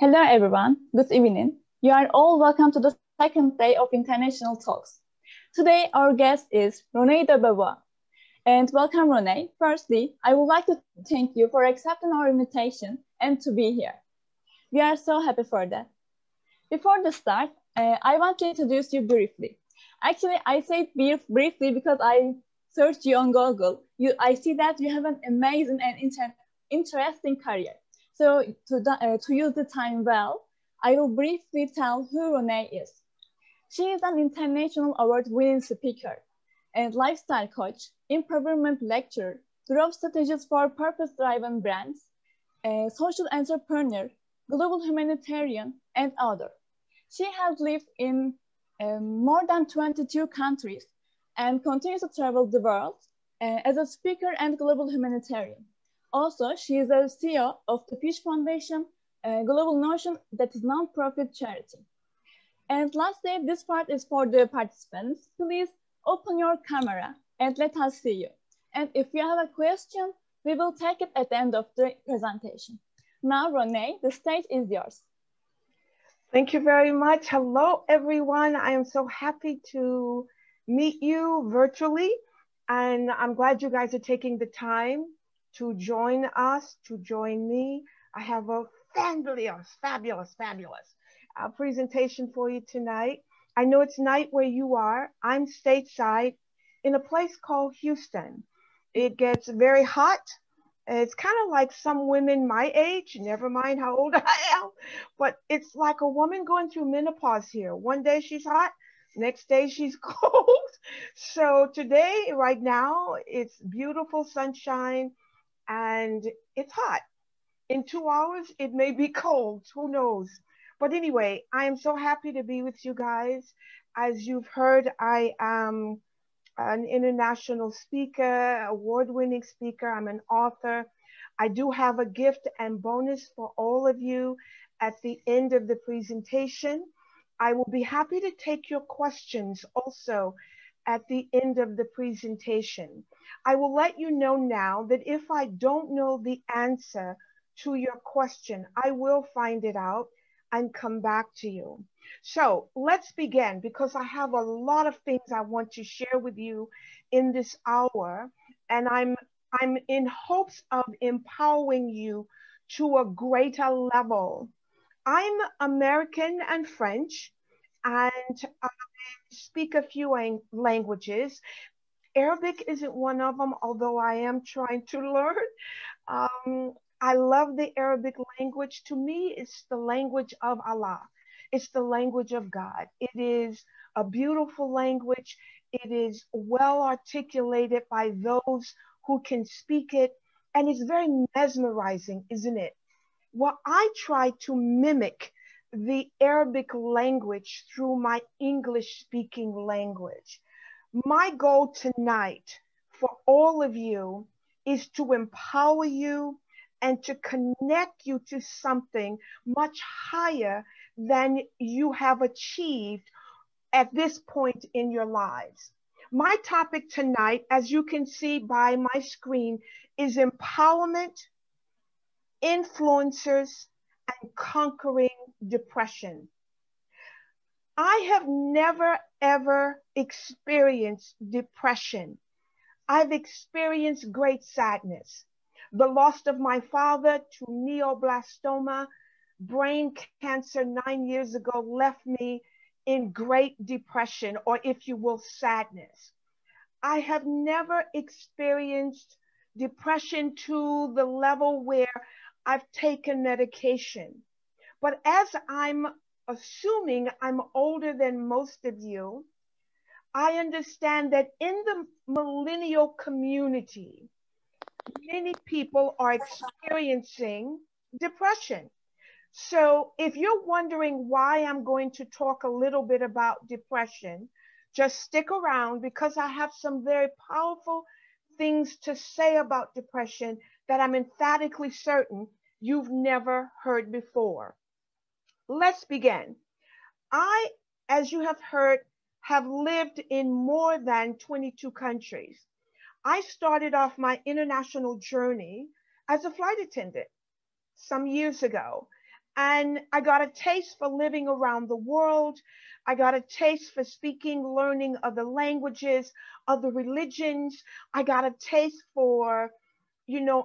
Hello everyone, good evening. You are all welcome to the second day of International Talks. Today our guest is Roné de Beauvoir. And welcome Roné. Firstly, I would like to thank you for accepting our invitation and to be here. We are so happy for that. Before the start, I want to introduce you briefly. Actually, I say briefly because I searched you on Google. I see that you have an amazing and interesting career. So to use the time well, I will briefly tell who Roné is. She is an international award-winning speaker and lifestyle coach, empowerment lecturer, growth strategist for purpose-driven brands, social entrepreneur, global humanitarian, and other. She has lived in more than 22 countries and continues to travel the world as a speaker and global humanitarian. Also, she is a CEO of the Fish Foundation, Global Notion, that is non-profit charity. And lastly, this part is for the participants. Please open your camera and let us see you. And if you have a question, we will take it at the end of the presentation. Now, Roné, the stage is yours. Thank you very much. Hello, everyone. I am so happy to meet you virtually, and I'm glad you guys are taking the time to join us, to join me. I have a fabulous presentation for you tonight. I know it's night where you are. I'm stateside in a place called Houston. It gets very hot. It's kind of like some women my age, never mind how old I am, but it's like a woman going through menopause here. One day she's hot, next day she's cold. So today, right now, it's beautiful sunshine and it's hot. In 2 hours, it may be cold, who knows? But anyway, I am so happy to be with you guys. As you've heard, I am an international speaker, award-winning speaker. I'm an author. I do have a gift and bonus for all of you at the end of the presentation. I will be happy to take your questions also at the end of the presentation. I will let you know now that if I don't know the answer to your question, I will find it out and come back to you. So let's begin, because I have a lot of things I want to share with you in this hour, and I'm in hopes of empowering you to a greater level. I'm American and French, and I speak a few languages. Arabic isn't one of them, although I am trying to learn. I love the Arabic language. To me, it's the language of Allah. It's the language of God. It is a beautiful language. It is well articulated by those who can speak it. And it's very mesmerizing, isn't it? Well, I try to mimic the Arabic language through my English speaking language. My goal tonight for all of you is to empower you and to connect you to something much higher than you have achieved at this point in your lives. My topic tonight, as you can see by my screen, is empowerment, influencers, and conquering depression. I have never, ever experienced depression. I've experienced great sadness. The loss of my father to neoblastoma, brain cancer 9 years ago, left me in great depression, or if you will, sadness. I have never experienced depression to the level where I've taken medication. But as I'm assuming I'm older than most of you, I understand that in the millennial community, many people are experiencing depression. So if you're wondering why I'm going to talk a little bit about depression, just stick around, because I have some very powerful things to say about depression that I'm emphatically certain you've never heard before. Let's begin. I, as you have heard, have lived in more than 22 countries. I started off my international journey as a flight attendant some years ago. And I got a taste for living around the world. I got a taste for speaking, learning other languages, other religions. I got a taste for,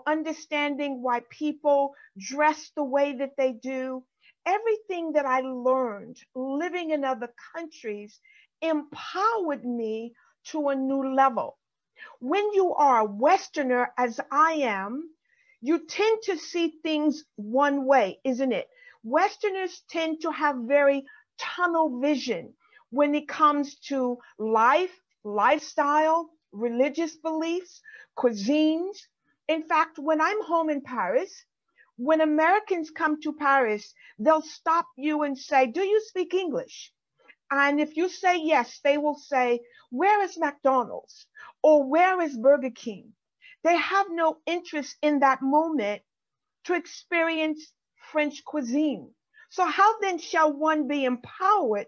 understanding why people dress the way that they do. Everything that I learned living in other countries empowered me to a new level. When you are a Westerner, as I am, you tend to see things one way, isn't it? Westerners tend to have very tunnel vision when it comes to life, lifestyle, religious beliefs, cuisines. In fact, when I'm home in Paris, when Americans come to Paris, they'll stop you and say, "Do you speak English?" And if you say yes, they will say, "Where is McDonald's?" or "Where is Burger King?" They have no interest in that moment to experience French cuisine. So how then shall one be empowered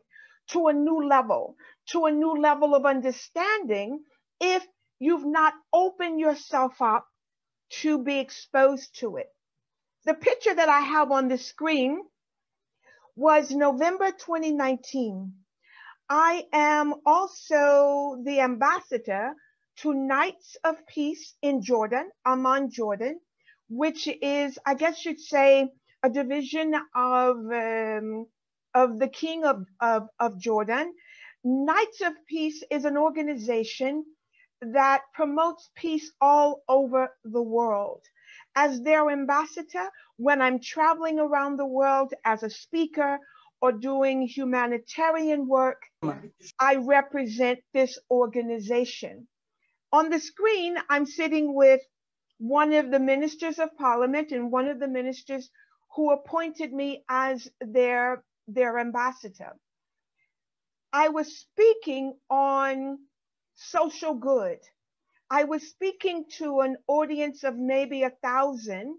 to a new level of understanding if you've not opened yourself up to be exposed to it? The picture that I have on the screen was November 2019. I am also the ambassador to Knights of Peace in Jordan, Amman, Jordan, which is, I guess you'd say, a division of the King of Jordan. Knights of Peace is an organization that promotes peace all over the world. As their ambassador, when I'm traveling around the world as a speaker or doing humanitarian work, I represent this organization. On the screen, I'm sitting with one of the ministers of parliament and one of the ministers who appointed me as their ambassador. I was speaking on social good. I was speaking to an audience of maybe 1,000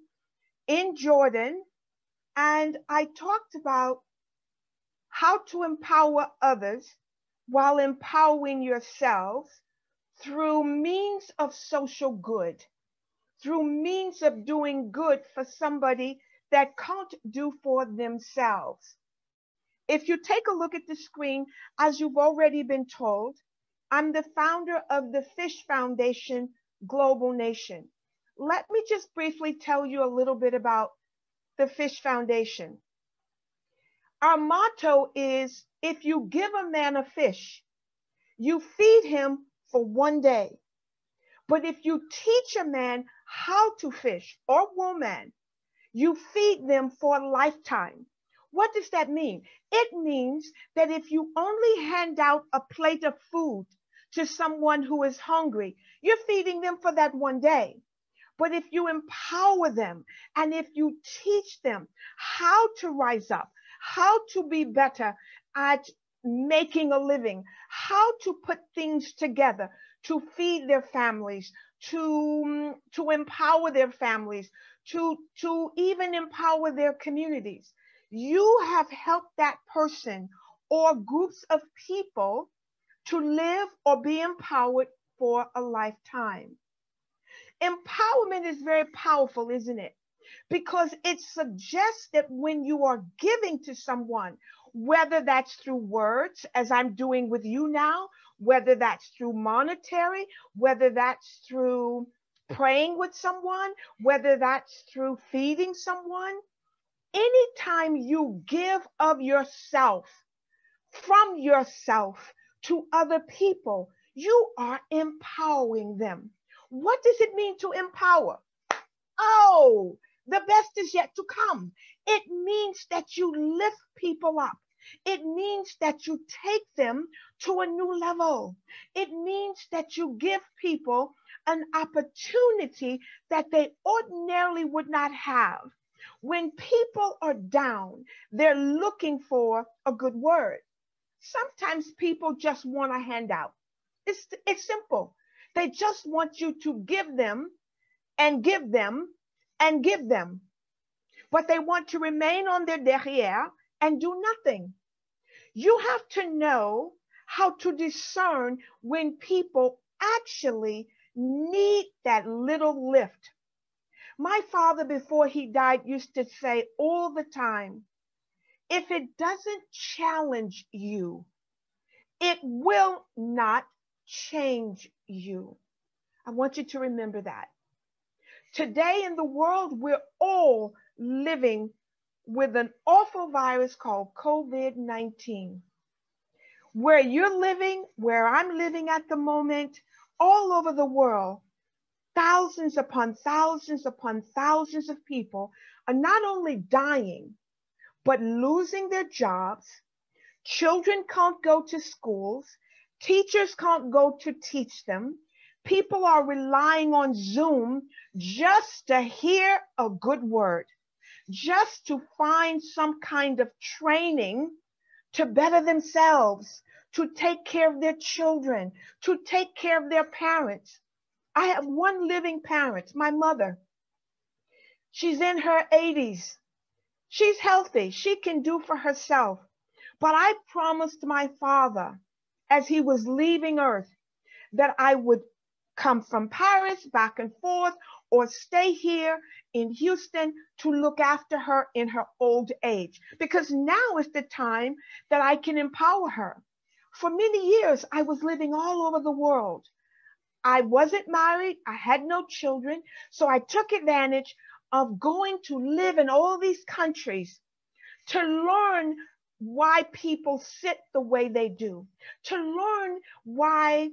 in Jordan, and I talked about how to empower others while empowering yourselves through means of social good, through means of doing good for somebody that can't do for themselves. If you take a look at the screen, as you've already been told, I'm the founder of the Fish Foundation Global Nation. Let me just briefly tell you a little bit about the Fish Foundation. Our motto is, if you give a man a fish, you feed him for one day. But if you teach a man how to fish, or woman, you feed them for a lifetime. What does that mean? It means that if you only hand out a plate of food to someone who is hungry, you're feeding them for that one day. But if you empower them and if you teach them how to rise up, how to be better at making a living, how to put things together to feed their families, to empower their families, to even empower their communities, you have helped that person or groups of people to live or be empowered for a lifetime. Empowerment is very powerful, isn't it? Because it suggests that when you are giving to someone, whether that's through words, as I'm doing with you now, whether that's through monetary, whether that's through praying with someone, whether that's through feeding someone, anytime you give of yourself, from yourself to other people, you are empowering them. What does it mean to empower? Oh, the best is yet to come. It means that you lift people up. It means that you take them to a new level. It means that you give people an opportunity that they ordinarily would not have. When people are down, they're looking for a good word. Sometimes people just want a handout. It's simple. They just want you to give them and give them and give them. But they want to remain on their derrière and do nothing. You have to know how to discern when people actually need that little lift. My father, before he died, used to say all the time, if it doesn't challenge you, it will not change you. I want you to remember that. Today in the world, we're all living with an awful virus called COVID-19. Where you're living, where I'm living at the moment, all over the world, thousands upon thousands upon thousands of people are not only dying, but losing their jobs. Children can't go to schools. Teachers can't go to teach them. People are relying on Zoom just to hear a good word, just to find some kind of training to better themselves, to take care of their children, to take care of their parents. I have one living parent, my mother. She's in her 80s. She's healthy. She can do for herself. But I promised my father as he was leaving Earth that I would come from Paris back and forth or stay here in Houston to look after her in her old age, because now is the time that I can empower her. For many years, I was living all over the world. I wasn't married. I had no children. So I took advantage of going to live in all these countries to learn why people sit the way they do, to learn why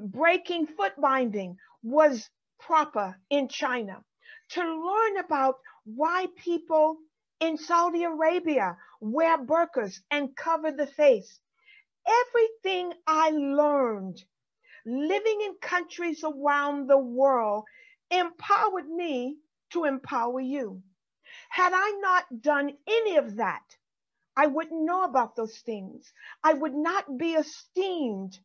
breaking foot binding was proper in China, to learn about why people in Saudi Arabia wear burqas and cover the face. Everything I learned living in countries around the world empowered me to empower you. Had I not done any of that, I wouldn't know about those things. I would not be esteemed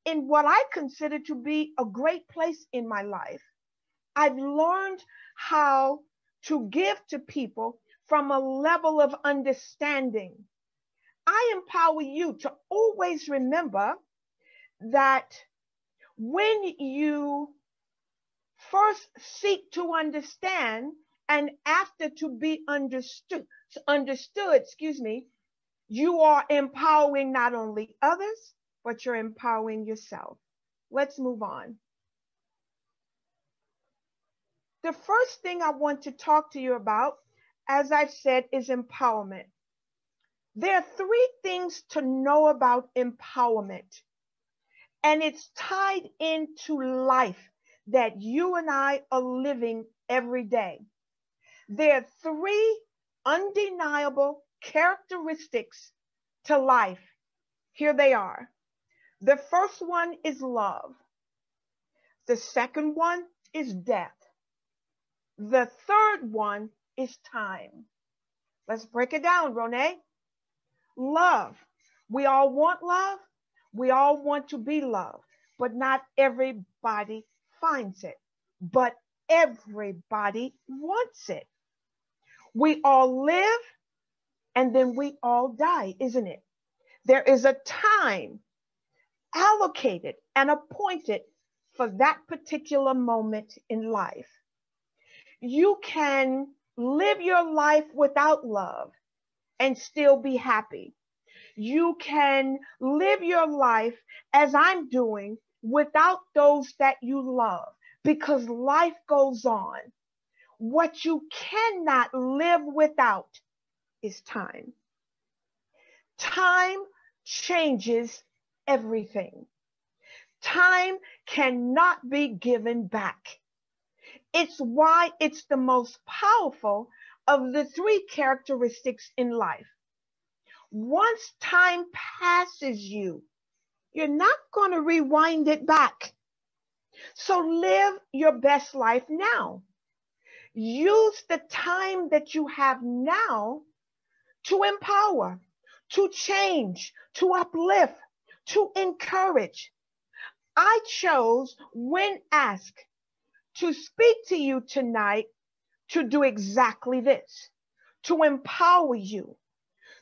in what I consider to be a great place in my life. I've learned how to give to people from a level of understanding. I empower you to always remember that when you first seek to understand and after to be understood, you are empowering not only others, but you're empowering yourself. Let's move on. The first thing I want to talk to you about, as I've said, is empowerment. There are three things to know about empowerment, and it's tied into life that you and I are living every day. There are three undeniable characteristics to life. Here they are. The first one is love. The second one is death. The third one is time. Let's break it down, Roné. Love. We all want love. We all want to be loved, but not everybody finds it. But everybody wants it. We all live and then we all die, isn't it? There is a time allocated and appointed for that particular moment in life. You can live your life without love and still be happy. You can live your life as I'm doing without those that you love, because life goes on. What you cannot live without is time. Time changes everything. Time cannot be given back. It's why it's the most powerful of the three characteristics in life. Once time passes you, you're not going to rewind it back. So live your best life now. Use the time that you have now to empower, to change, to uplift, to encourage. I chose, when asked, to speak to you tonight to do exactly this, to empower you,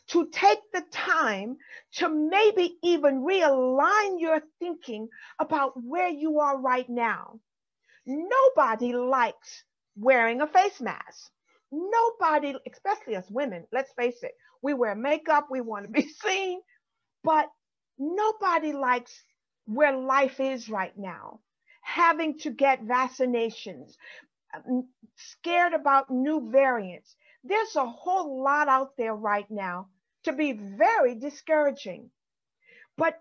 to take the time to maybe even realign your thinking about where you are right now. Nobody likes wearing a face mask. Nobody, especially us women, let's face it, we wear makeup, we want to be seen, but nobody likes where life is right now. Having to get vaccinations, scared about new variants. There's a whole lot out there right now to be very discouraging. But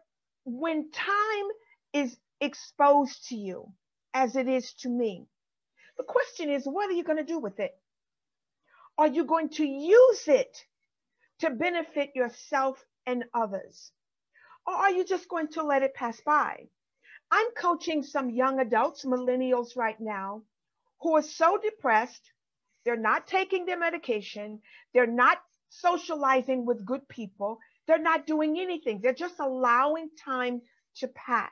when time is exposed to you, as it is to me, the question is, what are you going to do with it? Are you going to use it to benefit yourself and others? Or are you just going to let it pass by? I'm coaching some young adults, millennials right now, who are so depressed, they're not taking their medication, they're not socializing with good people, they're not doing anything, they're just allowing time to pass.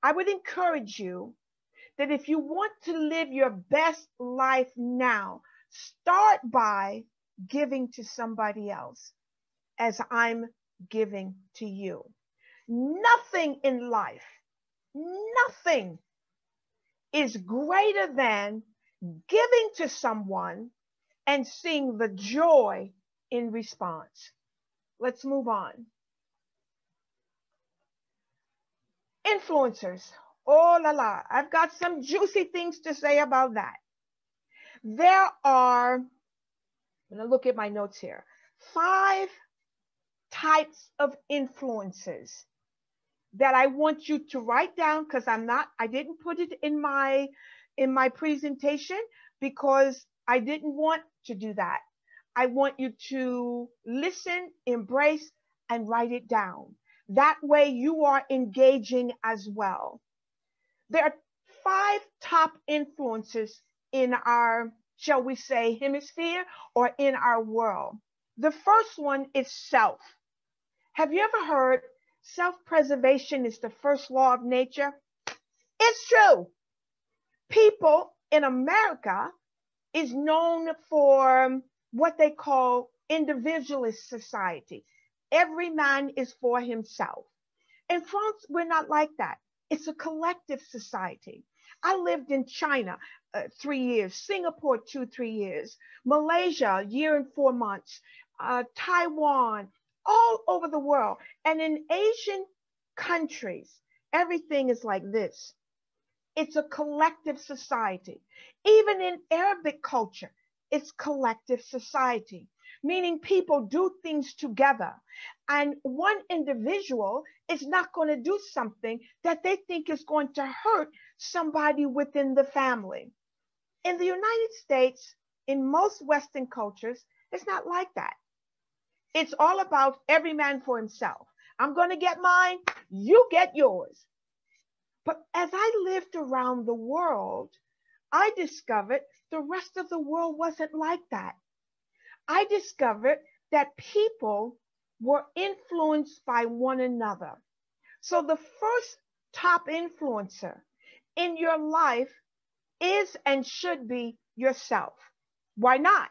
I would encourage you that if you want to live your best life now, start by giving to somebody else as I'm giving to you. Nothing in life, nothing is greater than giving to someone and seeing the joy in response. Let's move on. Influencers. Oh la la, I've got some juicy things to say about that. There are, I'm going to look at my notes here, 5 types of influences that I want you to write down, because I didn't put it in my presentation because I didn't want to do that. I want you to listen, embrace, and write it down. That way you are engaging as well. There are 5 top influences in our, shall we say, hemisphere or in our world. The first one is self. Have you ever heard self-preservation is the first law of nature? It's true. People in America is known for what they call individualist society. Every man is for himself. In France, we're not like that. It's a collective society. I lived in China 3 years, Singapore 2-3 years, Malaysia 1 year and 4 months, Taiwan, all over the world. And in Asian countries, everything is like this. It's a collective society. Even in Arabic culture, it's collective society, meaning people do things together. And one individual is not going to do something that they think is going to hurt somebody within the family. In the United States, in most Western cultures, it's not like that. It's all about every man for himself. I'm going to get mine, you get yours. But as I lived around the world, I discovered the rest of the world wasn't like that. I discovered that people were influenced by one another. So the first top influencer in your life is and should be yourself. Why not?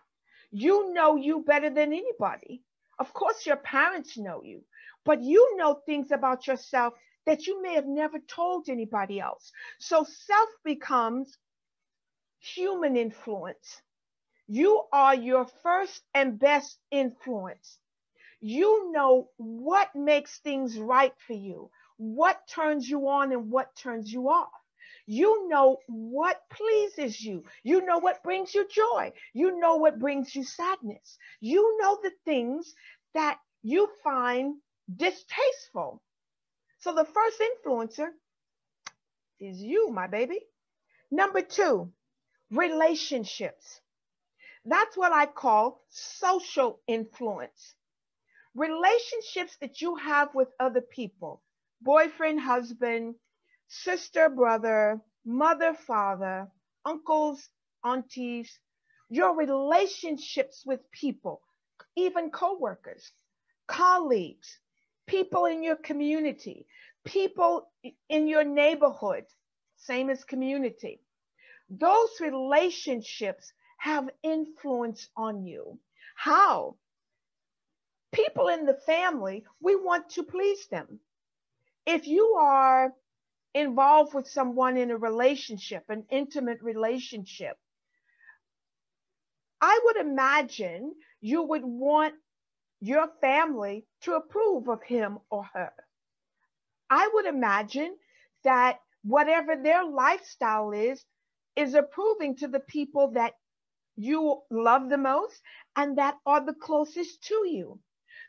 You know you better than anybody. Of course, your parents know you, but you know things about yourself that you may have never told anybody else. So self becomes human influence. You are your first and best influence. You know what makes things right for you, what turns you on and what turns you off. You know what pleases you. You know what brings you joy. You know what brings you sadness. You know the things that you find distasteful. So the first influencer is you, my baby. Number 2, relationships. That's what I call social influence. Relationships that you have with other people, boyfriend, husband, sister, brother, mother, father, uncles, aunties, your relationships with people, even coworkers, colleagues, people in your community, people in your neighborhood, same as community. Those relationships have influence on you. How? People in the family, we want to please them. If you are involved with someone in a relationship, an intimate relationship, I would imagine you would want your family to approve of him or her. I would imagine that whatever their lifestyle is approving to the people that you love the most and that are the closest to you.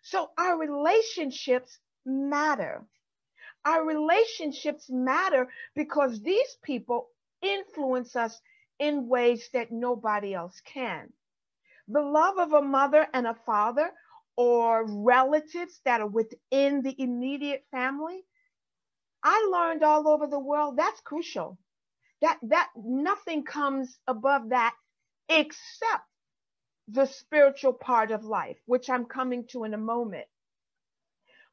So our relationships matter. Our relationships matter because these people influence us in ways that nobody else can. The love of a mother and a father or relatives that are within the immediate family, I learned all over the world that's crucial. That nothing comes above that except the spiritual part of life, which I'm coming to in a moment.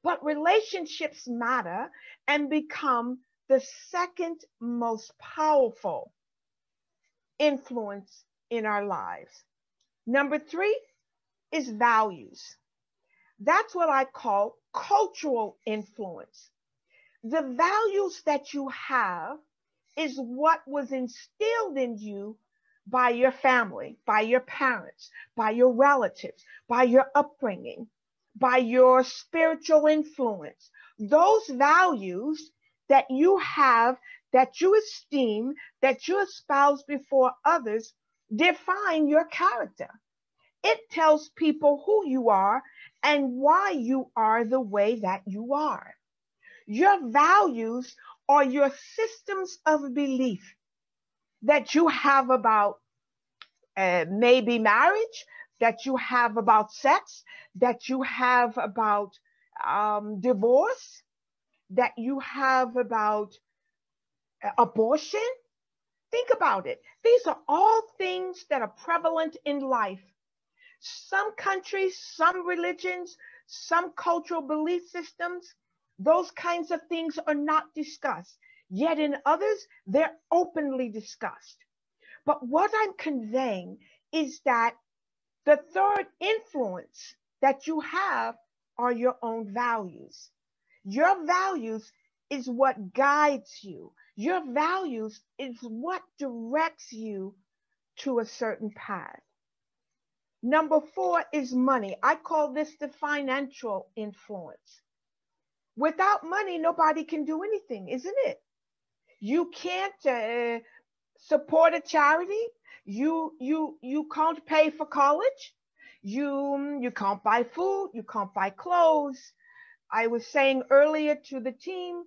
But relationships matter and become the second most powerful influence in our lives. Number 3 is values. That's what I call cultural influence. The values that you have is what was instilled in you by your family, by your parents, by your relatives, by your upbringing, by your spiritual influence. Those values that you have, that you esteem, that you espouse before others, define your character. It tells people who you are and why you are the way that you are. Your values are your systems of belief that you have about maybe marriage, that you have about sex, that you have about divorce, that you have about abortion. Think about it. These are all things that are prevalent in life. Some countries, some religions, some cultural belief systems, those kinds of things are not discussed. Yet in others, they're openly discussed. But what I'm conveying is that the third influence that you have are your own values. Your values is what guides you. Your values is what directs you to a certain path. Number 4 is money. I call this the financial influence. Without money, nobody can do anything, isn't it? You can't support a charity. You can't pay for college. You can't buy food. You can't buy clothes. I was saying earlier to the team,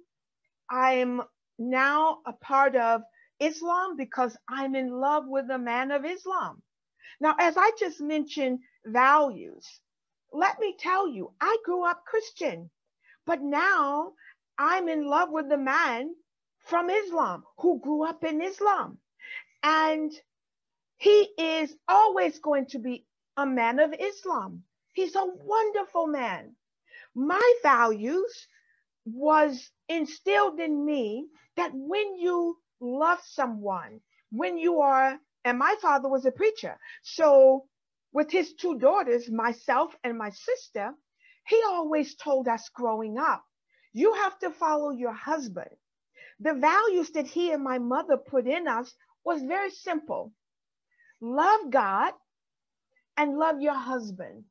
I'm now a part of Islam because I'm in love with a man of Islam. Now, as I just mentioned values, let me tell you, I grew up Christian, but now I'm in love with the man from Islam who grew up in Islam. And he is always going to be a man of Islam. He's a wonderful man. My values was instilled in me that when you love someone, when you are, and my father was a preacher, so with his 2 daughters, myself and my sister, he always told us growing up, you have to follow your husband. The values that he and my mother put in us was very simple. Love God and love your husband.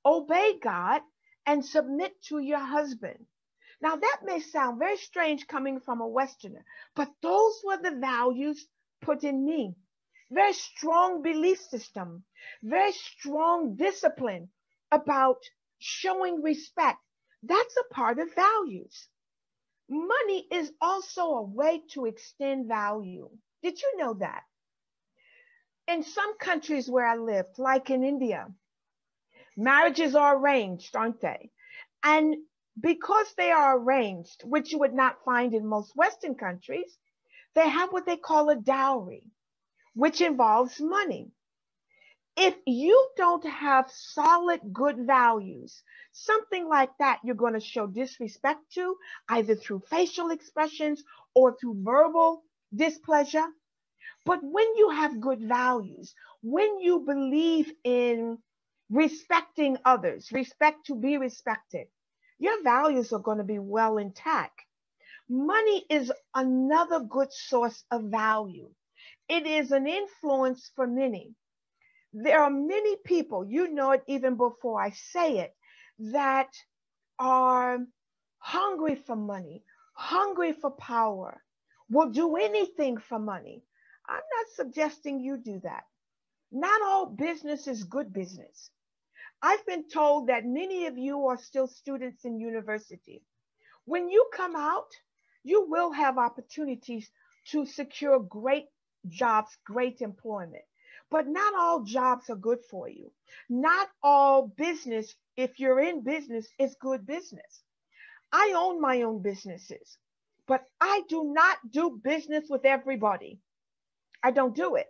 Obey God and submit to your husband. Now that may sound very strange coming from a Westerner, but those were the values put in me. Very strong belief system, very strong discipline about showing respect. That's a part of values. Money is also a way to extend value. Did you know that? In some countries where I lived, like in India, marriages are arranged, aren't they? And because they are arranged, which you would not find in most Western countries, they have what they call a dowry, which involves money. If you don't have solid, good values, something like that you're going to show disrespect to, either through facial expressions or through verbal displeasure. But when you have good values, when you believe in respecting others, respect to be respected, your values are going to be well intact. Money is another good source of value. It is an influence for many. There are many people, you know it even before I say it, that are hungry for money, hungry for power, will do anything for money. I'm not suggesting you do that. Not all business is good business. I've been told that many of you are still students in university. When you come out, you will have opportunities to secure great jobs, great employment. But not all jobs are good for you. Not all business, if you're in business, is good business. I own my own businesses, but I do not do business with everybody. I don't do it.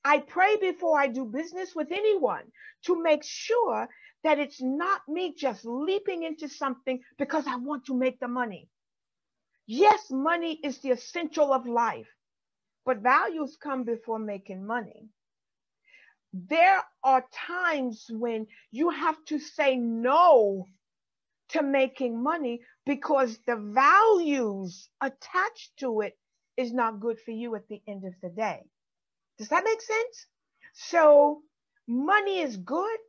I pray before I do business with anyone to make sure that it's not me just leaping into something because I want to make the money. Yes, money is the essential of life, but values come before making money. There are times when you have to say no to making money because the values attached to it is not good for you at the end of the day. Does that make sense? So money is good,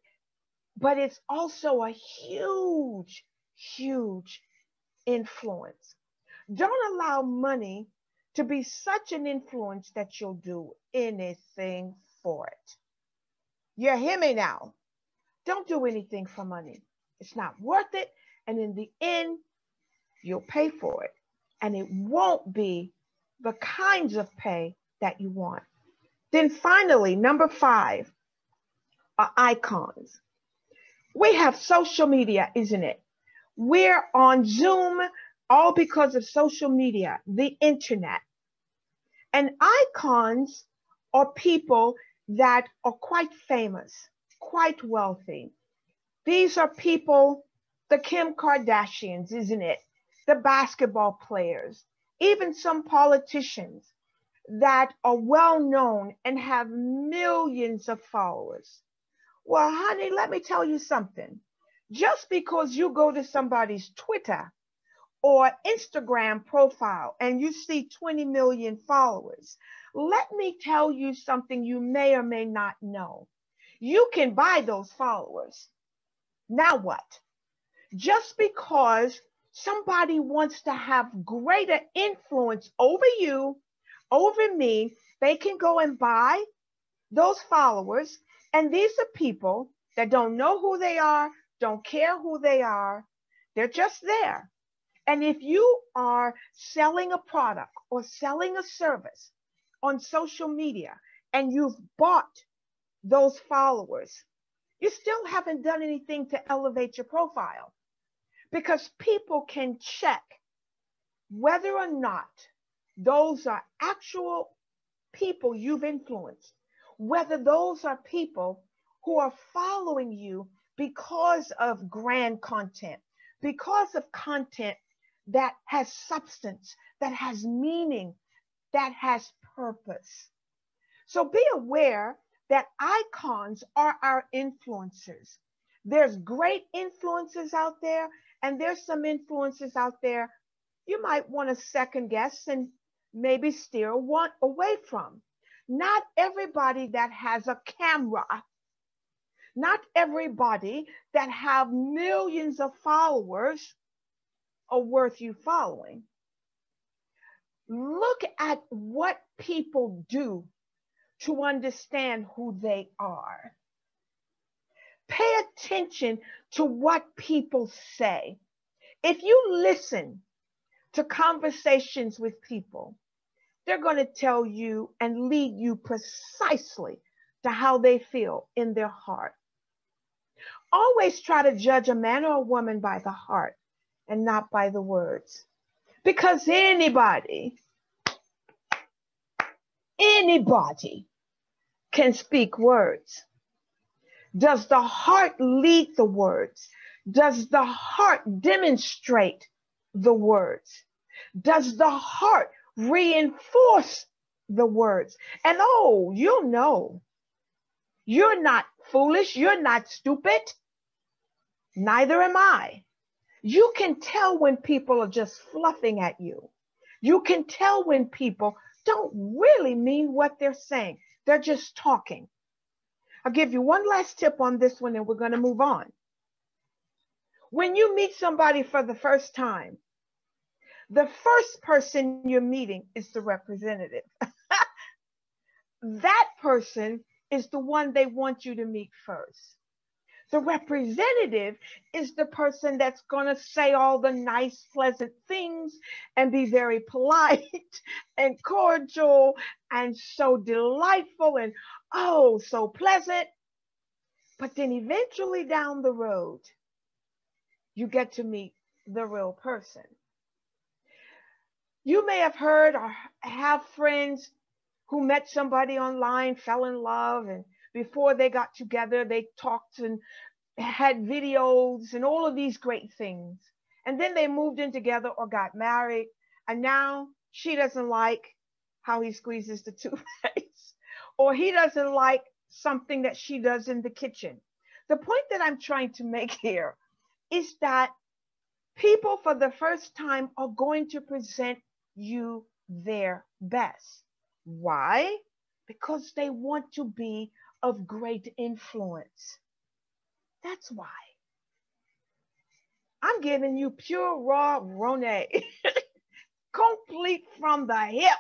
but it's also a huge, huge influence. Don't allow money to be such an influence that you'll do anything for it. You hear me now? Don't do anything for money. It's not worth it. And in the end, you'll pay for it. And it won't be the kinds of pay that you want. Then finally, number 5 are icons. We have social media, isn't it? We're on Zoom, all because of social media, the internet. And icons are people that are quite famous, quite wealthy. These are people, the Kim Kardashians, isn't it? The basketball players, even some politicians that are well known and have millions of followers. Well, honey, let me tell you something. Just because you go to somebody's Twitter or Instagram profile and you see 20 million followers, let me tell you something you may or may not know. You can buy those followers. Now what? Just because somebody wants to have greater influence over you, over me, they can go and buy those followers. And these are people that don't know who they are, don't care who they are. They're just there. And if you are selling a product or selling a service on social media and you've bought those followers, you still haven't done anything to elevate your profile, because people can check whether or not those are actual people you've influenced, whether those are people who are following you because of grand content, because of content that has substance, that has meaning, that has purpose. So be aware that icons are our influencers. There's great influences out there, and there's some influences out there you might want to second guess and maybe steer one away from. Not everybody that has a camera, not everybody that have millions of followers are worth you following. Look at what people do to understand who they are. Pay attention to what people say. If you listen to conversations with people, they're going to tell you and lead you precisely to how they feel in their heart. Always try to judge a man or a woman by the heart and not by the words. Because anybody can speak words. Does the heart lead the words? Does the heart demonstrate the words? Does the heart reinforce the words? And oh, you know, you're not foolish, you're not stupid, neither am I. You can tell when people are just fluffing at you. You can tell when people don't really mean what they're saying. They're just talking. I'll give you one last tip on this one and we're going to move on. When you meet somebody for the first time, the first person you're meeting is the representative. That person is the one they want you to meet first. The representative is the person that's going to say all the nice, pleasant things and be very polite and cordial and so delightful and oh, so pleasant. But then eventually down the road, you get to meet the real person. You may have heard or have friends who met somebody online, fell in love, and before they got together, they talked and had videos and all of these great things. And then they moved in together or got married, and now she doesn't like how he squeezes the toothpaste, or he doesn't like something that she does in the kitchen. The point that I'm trying to make here is that people for the first time are going to present you their best. Why? Because they want to be of great influence. That's why. I'm giving you pure raw Roné, complete from the hip.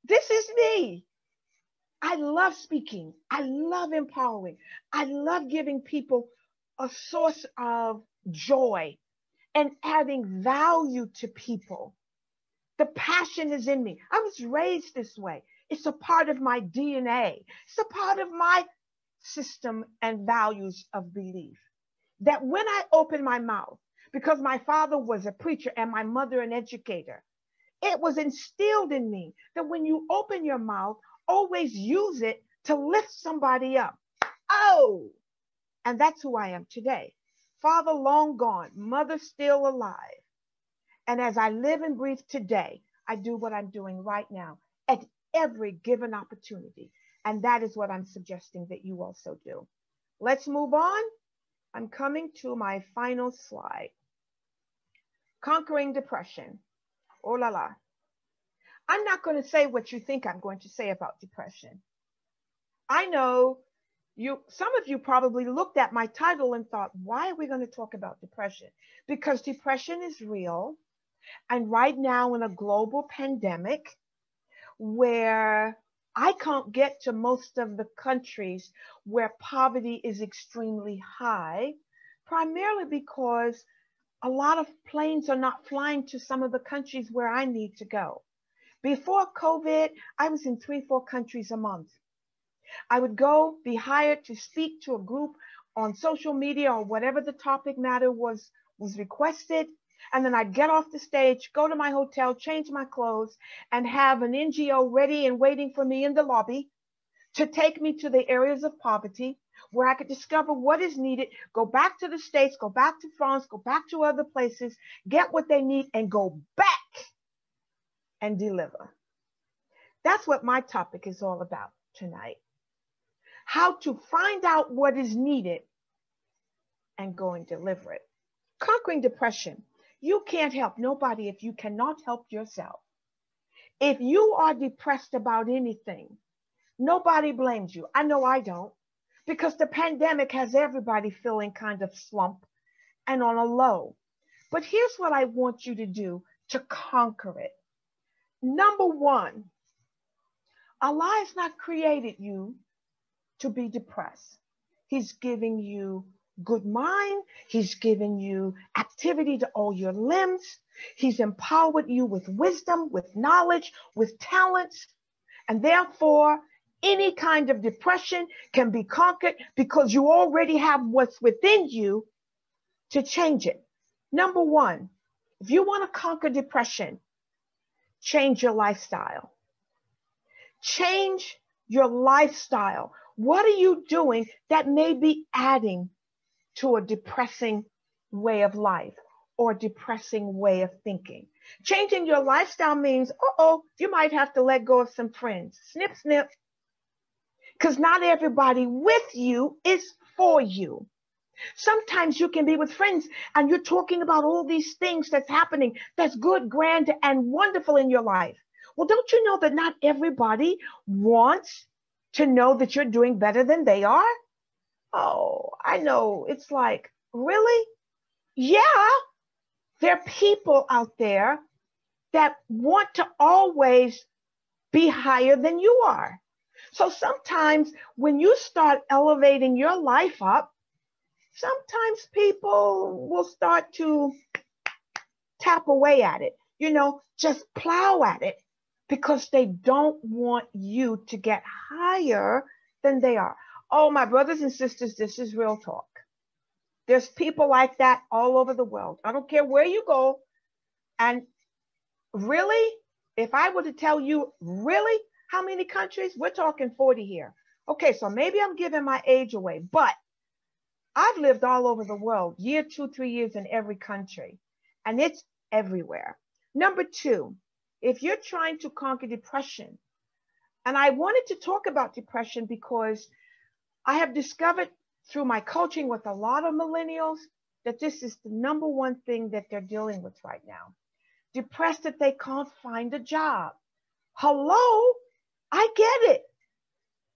This is me. I love speaking. I love empowering. I love giving people a source of joy and adding value to people. The passion is in me. I was raised this way. It's a part of my DNA. It's a part of my system and values of belief. That when I open my mouth, because my father was a preacher and my mother an educator, it was instilled in me that when you open your mouth, always use it to lift somebody up. Oh, and that's who I am today. Father long gone, mother still alive. And as I live and breathe today, I do what I'm doing right now at every given opportunity. And that is what I'm suggesting that you also do. Let's move on. I'm coming to my final slide. Conquering depression. Oh la la. I'm not going to say what you think I'm going to say about depression. I know some of you probably looked at my title and thought, why are we going to talk about depression? Because depression is real. And right now in a global pandemic where I can't get to most of the countries where poverty is extremely high, primarily because a lot of planes are not flying to some of the countries where I need to go. Before COVID, I was in 3-4 countries a month. I would go, be hired to speak to a group on social media or whatever the topic matter was requested. And then I'd get off the stage, go to my hotel, change my clothes, and have an NGO ready and waiting for me in the lobby to take me to the areas of poverty where I could discover what is needed, go back to the States, go back to France, go back to other places, get what they need, and go back and deliver. That's what my topic is all about tonight. How to find out what is needed and go and deliver it. Conquering depression. You can't help nobody if you cannot help yourself. If you are depressed about anything, nobody blames you. I know I don't, because the pandemic has everybody feeling kind of slump and on a low. But here's what I want you to do to conquer it. Number one, Allah has not created you to be depressed. He's giving you good mind. He's given you activity to all your limbs. He's empowered you with wisdom, with knowledge, with talents. And therefore, any kind of depression can be conquered because you already have what's within you to change it. Number one, if you want to conquer depression, change your lifestyle. Change your lifestyle. What are you doing that may be adding to a depressing way of life or a depressing way of thinking? Changing your lifestyle means, you might have to let go of some friends. Snip, snip. Because not everybody with you is for you. Sometimes you can be with friends and you're talking about all these things that's happening, that's good, grand, and wonderful in your life. Well, don't you know that not everybody wants to know that you're doing better than they are? Oh, I know. It's like, really? Yeah, there are people out there that want to always be higher than you are. So sometimes when you start elevating your life up, sometimes people will start to tap away at it, you know, just plow at it because they don't want you to get higher than they are. Oh, my brothers and sisters, this is real talk. There's people like that all over the world. I don't care where you go. And really, if I were to tell you, really, how many countries? We're talking 40 here. Okay, so maybe I'm giving my age away, but I've lived all over the world, year, 2, 3 years in every country, and it's everywhere. Number 2, if you're trying to conquer depression, and I wanted to talk about depression because I have discovered through my coaching with a lot of millennials that this is the number one thing that they're dealing with right now. Depressed that they can't find a job. Hello, I get it.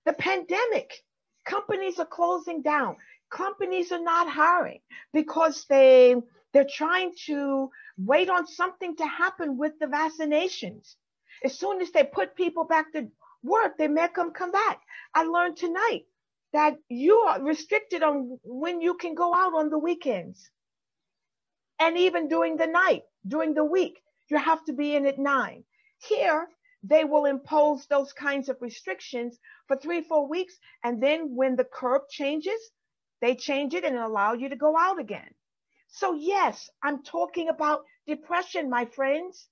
The pandemic, companies are closing down. Companies are not hiring because they're trying to wait on something to happen with the vaccinations. As soon as they put people back to work, they make them come back. I learned tonight that you are restricted on when you can go out on the weekends. And even during the night, during the week, you have to be in at 9. Here, they will impose those kinds of restrictions for 3-4 weeks. And then when the curve changes, they change it and allow you to go out again. So yes, I'm talking about depression, my friends,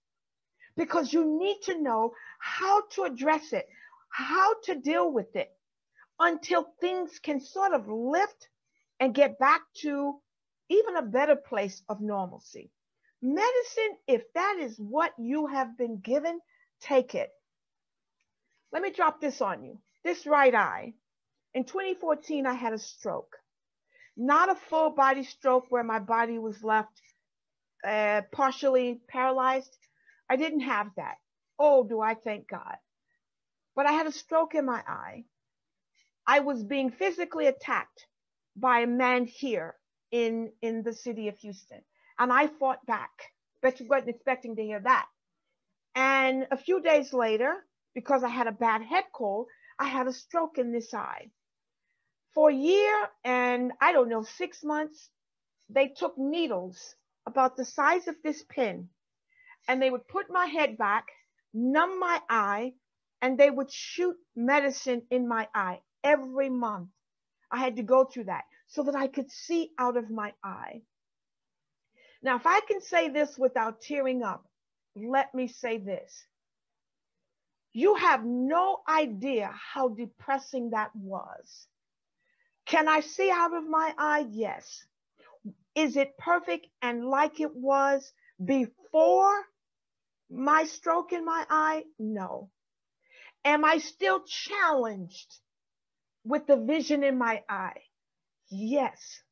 because you need to know how to address it, how to deal with it until things can sort of lift and get back to even a better place of normalcy. Medicine, if that is what you have been given, take it. Let me drop this on you. This right eye. In 2014, I had a stroke. Not a full body stroke where my body was left partially paralyzed. I didn't have that. Oh, do I thank God. But I had a stroke in my eye. I was being physically attacked by a man here in the city of Houston. And I fought back. Bet you wasn't expecting to hear that. And a few days later, because I had a bad head cold, I had a stroke in this eye. For a year and, I don't know, 6 months, they took needles about the size of this pin, and they would put my head back, numb my eye, and they would shoot medicine in my eye every month. I had to go through that so that I could see out of my eye. Now, if I can say this without tearing up, let me say this. You have no idea how depressing that was. Can I see out of my eye? Yes. Is it perfect and like it was before my stroke in my eye? No. Am I still challenged with the vision in my eye? Yes.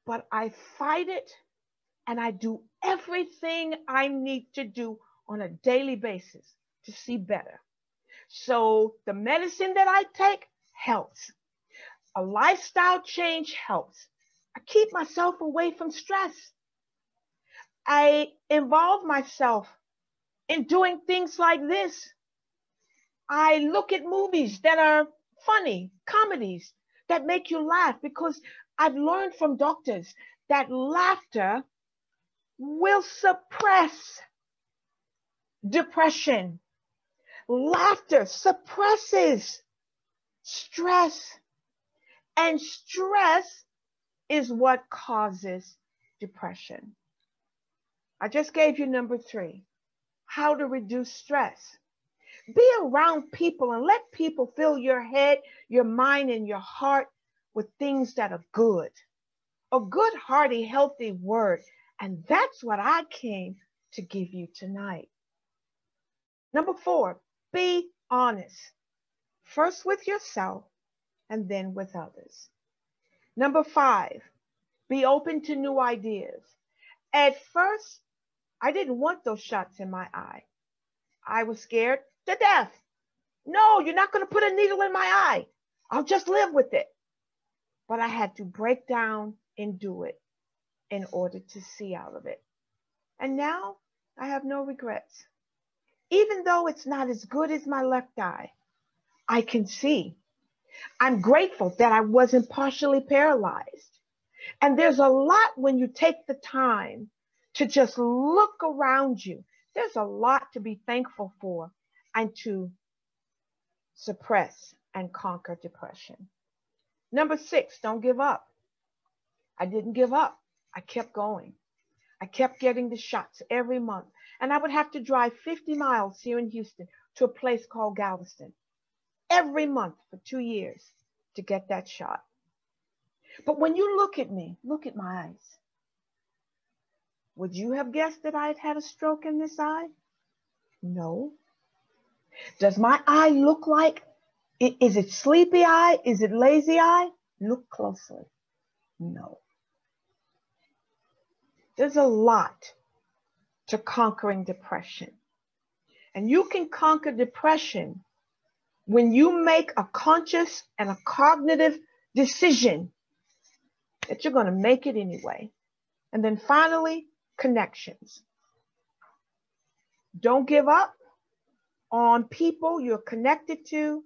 But I fight it and I do everything I need to do on a daily basis to see better. So the medicine that I take helps. A lifestyle change helps. I keep myself away from stress. I involve myself in doing things like this. I look at movies that are funny, comedies that make you laugh, because I've learned from doctors that laughter will suppress depression. Laughter suppresses stress, and stress is what causes depression. I just gave you number 3, how to reduce stress. Be around people and let people fill your head, your mind, and your heart with things that are good. A good, hearty, healthy word. And that's what I came to give you tonight. Number 4, be honest. First with yourself and then with others. Number 5, be open to new ideas. At first, I didn't want those shots in my eye. I was scared to death. No, you're not going to put a needle in my eye. I'll just live with it. But I had to break down and do it in order to see out of it. And now I have no regrets. Even though it's not as good as my left eye, I can see. I'm grateful that I wasn't partially paralyzed. And there's a lot when you take the time to just look around you. There's a lot to be thankful for and to suppress and conquer depression. Number 6, don't give up. I didn't give up. I kept going. I kept getting the shots every month. And I would have to drive 50 miles here in Houston to a place called Galveston every month for 2 years to get that shot. But when you look at me, look at my eyes. Would you have guessed that I had had a stroke in this eye? No. Does my eye look like, is it sleepy eye? Is it lazy eye? Look closely. No. There's a lot to conquering depression. And you can conquer depression when you make a conscious and a cognitive decision that you're going to make it anyway. And then finally, connections. Don't give up on people you're connected to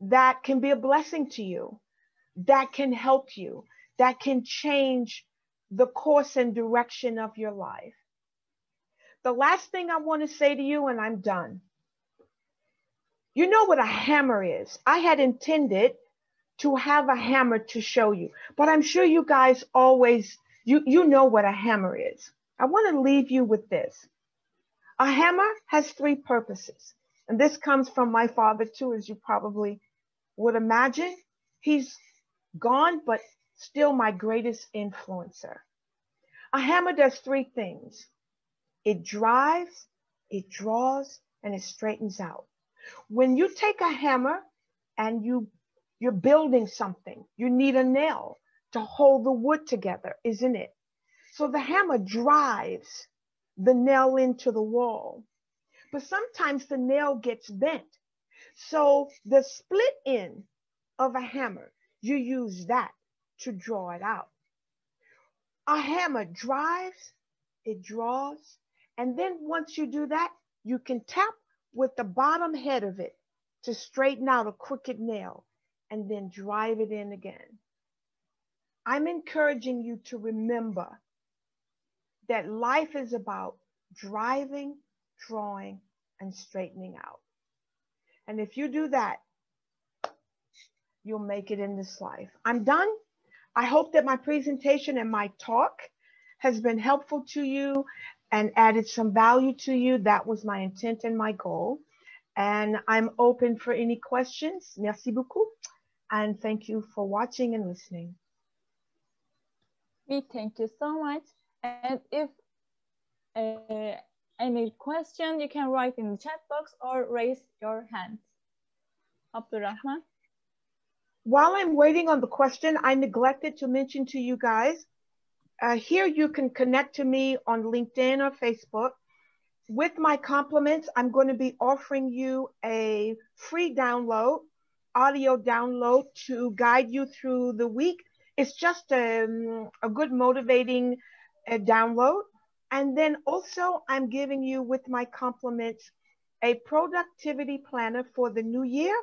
that can be a blessing to you, that can help you, that can change the course and direction of your life. The last thing I want to say to you, and I'm done. You know what a hammer is. I had intended to have a hammer to show you, but I'm sure you guys always, you know what a hammer is. I want to leave you with this. A hammer has 3 purposes. And this comes from my father too, as you probably would imagine. He's gone, but still my greatest influencer. A hammer does 3 things. It drives, it draws, and it straightens out. When you take a hammer and you're building something, you need a nail to hold the wood together, isn't it? So the hammer drives the nail into the wall. But sometimes the nail gets bent. So the split end of a hammer, you use that to draw it out. A hammer drives, it draws, and then once you do that, you can tap with the bottom head of it to straighten out a crooked nail and then drive it in again. I'm encouraging you to remember that life is about driving, drawing, and straightening out. And if you do that, you'll make it in this life. I'm done. I hope that my presentation and my talk has been helpful to you and added some value to you. That was my intent and my goal. And I'm open for any questions. Merci beaucoup. And thank you for watching and listening. We thank you so much. And if any question, you can write in the chat box or raise your hand. Abdurrahman. While I'm waiting on the question, I neglected to mention to you guys, here you can connect to me on LinkedIn or Facebook. With my compliments, I'm going to be offering you a free download, audio download to guide you through the week. It's just a good motivating download. And then also I'm giving you with my compliments a productivity planner for the new year.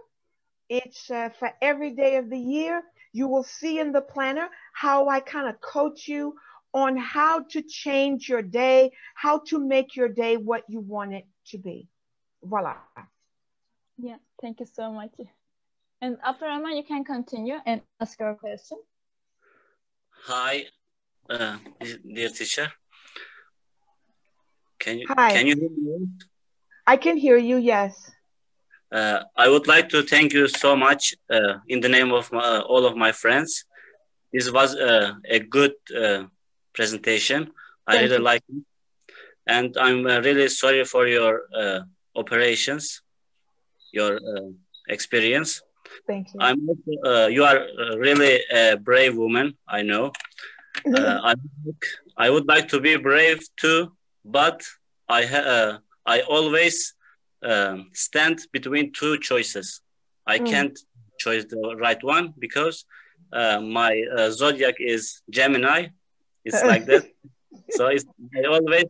It's for every day of the year. You will see in the planner how I kind of coach you on how to change your day, how to make your day what you want it to be. Voila. Yeah, thank you so much. And Abdurrahman, you can continue and ask your question. Hi, dear teacher. Can you hear me? I can hear you, yes. I would like to thank you so much in the name of all of my friends. This was a good presentation. I really like it. And I'm really sorry for your operations, your experience. Thank you. You are really a brave woman, I know. I would like to be brave too, but I always stand between two choices. I can't choose the right one because my zodiac is Gemini. It's like that. So I always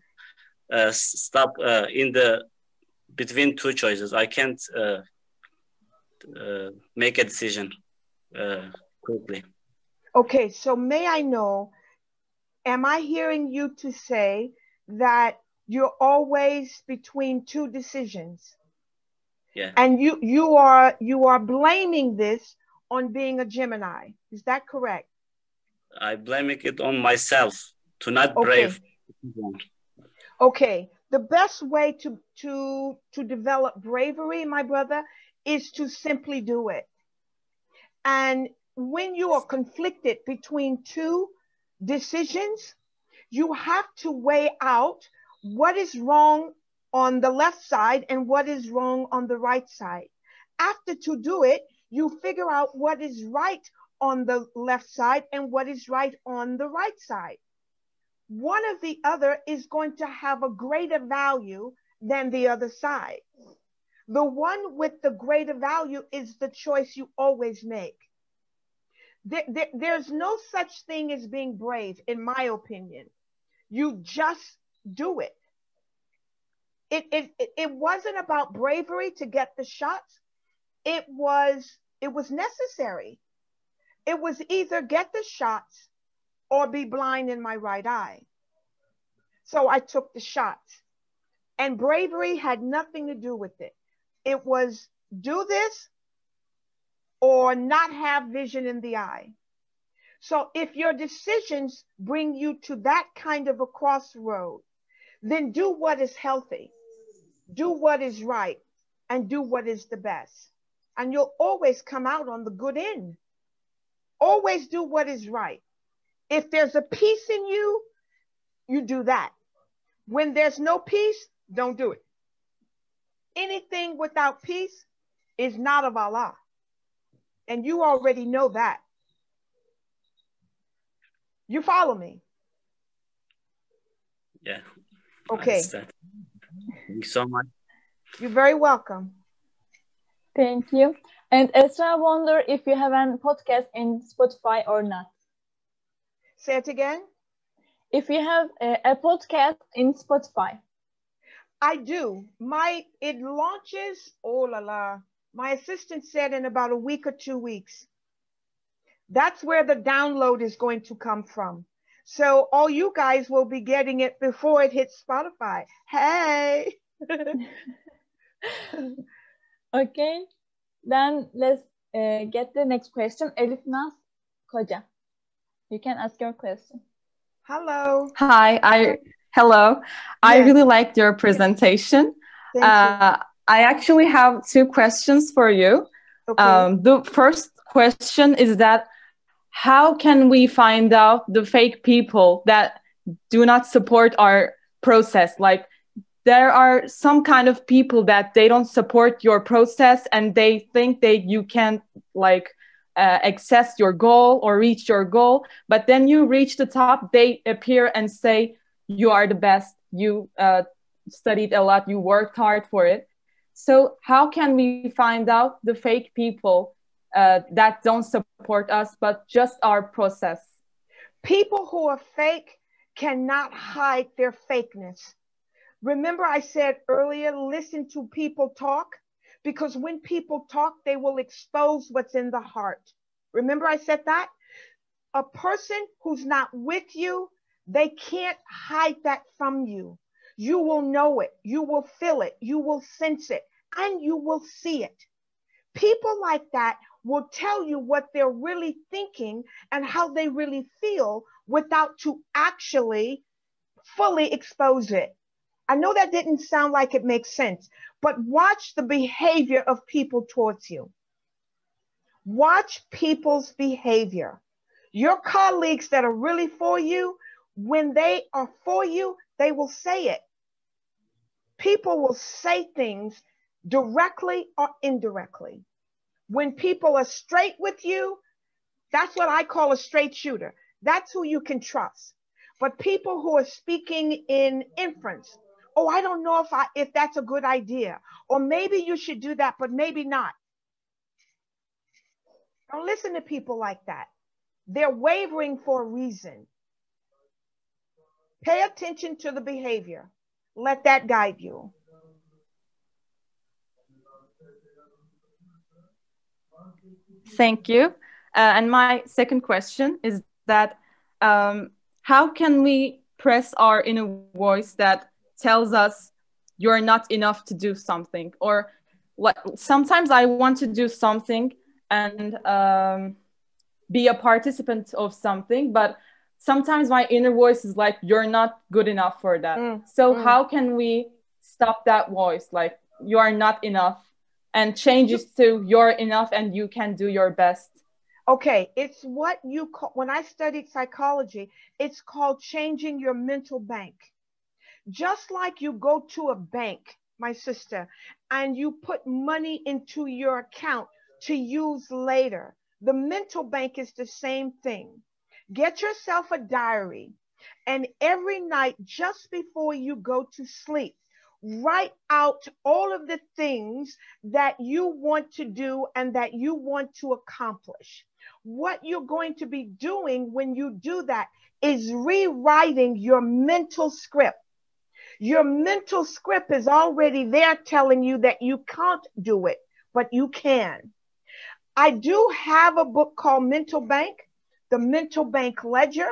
stop in the between two choices. I can't make a decision quickly. Okay, so may I know, am I hearing you to say that you're always between two decisions? Yeah. And you are blaming this on being a Gemini. Is that correct? I blaming it on myself to not brave. Okay. The best way to develop bravery, my brother, is to simply do it. And when you are conflicted between two decisions, you have to weigh out what is wrong on the left side and what is wrong on the right side. After to do it, you figure out what is right on the left side and what is right on the right side. One or the other is going to have a greater value than the other side. The one with the greater value is the choice you always make. There's no such thing as being brave, in my opinion. You just do it. It wasn't about bravery to get the shots. It was necessary. It was either get the shots or be blind in my right eye. So I took the shots. And bravery had nothing to do with it. It was do this or not have vision in the eye. So if your decisions bring you to that kind of a crossroad, then do what is healthy, do what is right, and do what is the best. And you'll always come out on the good end. Always do what is right. If there's a peace in you, you do that. When there's no peace, don't do it. Anything without peace is not of Allah. And you already know that. You follow me? Yeah. Okay. Thank you so much. You're very welcome. Thank you. And Esra, I wonder if you have a podcast in Spotify or not. Say it again. If you have a podcast in Spotify. I do. It launches, oh la la. My assistant said in about a week or 2 weeks. That's where the download is going to come from. So all you guys will be getting it before it hits Spotify. Hey. Okay. Then let's get the next question. Elif Naz Koca. You can ask your question. Hello. Hi. Hello. Yes. I really liked your presentation. Thank you. I actually have 2 questions for you. Okay. The first question is that how can we find out the fake people that do not support our process? Like there are some kind of people that they don't support your process and they think you can't like access your goal or reach your goal, but then you reach the top, they appear and say you are the best, you studied a lot, you worked hard for it. So how can we find out the fake people that don't support us, but just our process? People who are fake cannot hide their fakeness. Remember I said earlier, listen to people talk, because when people talk, they will expose what's in the heart. Remember I said that? A person who's not with you, they can't hide that from you. You will know it, you will feel it, you will sense it, and you will see it. People like that will tell you what they're really thinking and how they really feel without to actually fully expose it. I know that didn't sound like it makes sense, but watch the behavior of people towards you. Watch people's behavior. Your colleagues that are really for you, when they are for you, they will say it. People will say things directly or indirectly. When people are straight with you, that's what I call a straight shooter. That's who you can trust. But people who are speaking in inference oh, I don't know if that's a good idea, or maybe you should do that, but maybe not. Don't listen to people like that. They're wavering for a reason. Pay attention to the behavior. Let that guide you. Thank you. And my second question is that how can we press our inner voice that tells us you're not enough to do something? Or sometimes I want to do something and be a participant of something, but sometimes my inner voice is like, you're not good enough for that. So how can we stop that voice, like, you are not enough, and change it to you're enough and you can do your best? Okay, it's what you call, when I studied psychology, it's called changing your mental bank. Just like you go to a bank, my sister, and you put money into your account to use later. The mental bank is the same thing. Get yourself a diary, and every night just before you go to sleep, write out all of the things that you want to do and that you want to accomplish. What you're going to be doing when you do that is rewriting your mental script. Your mental script is already there telling you that you can't do it, but you can. I do have a book called Mental Bank, the Mental Bank Ledger.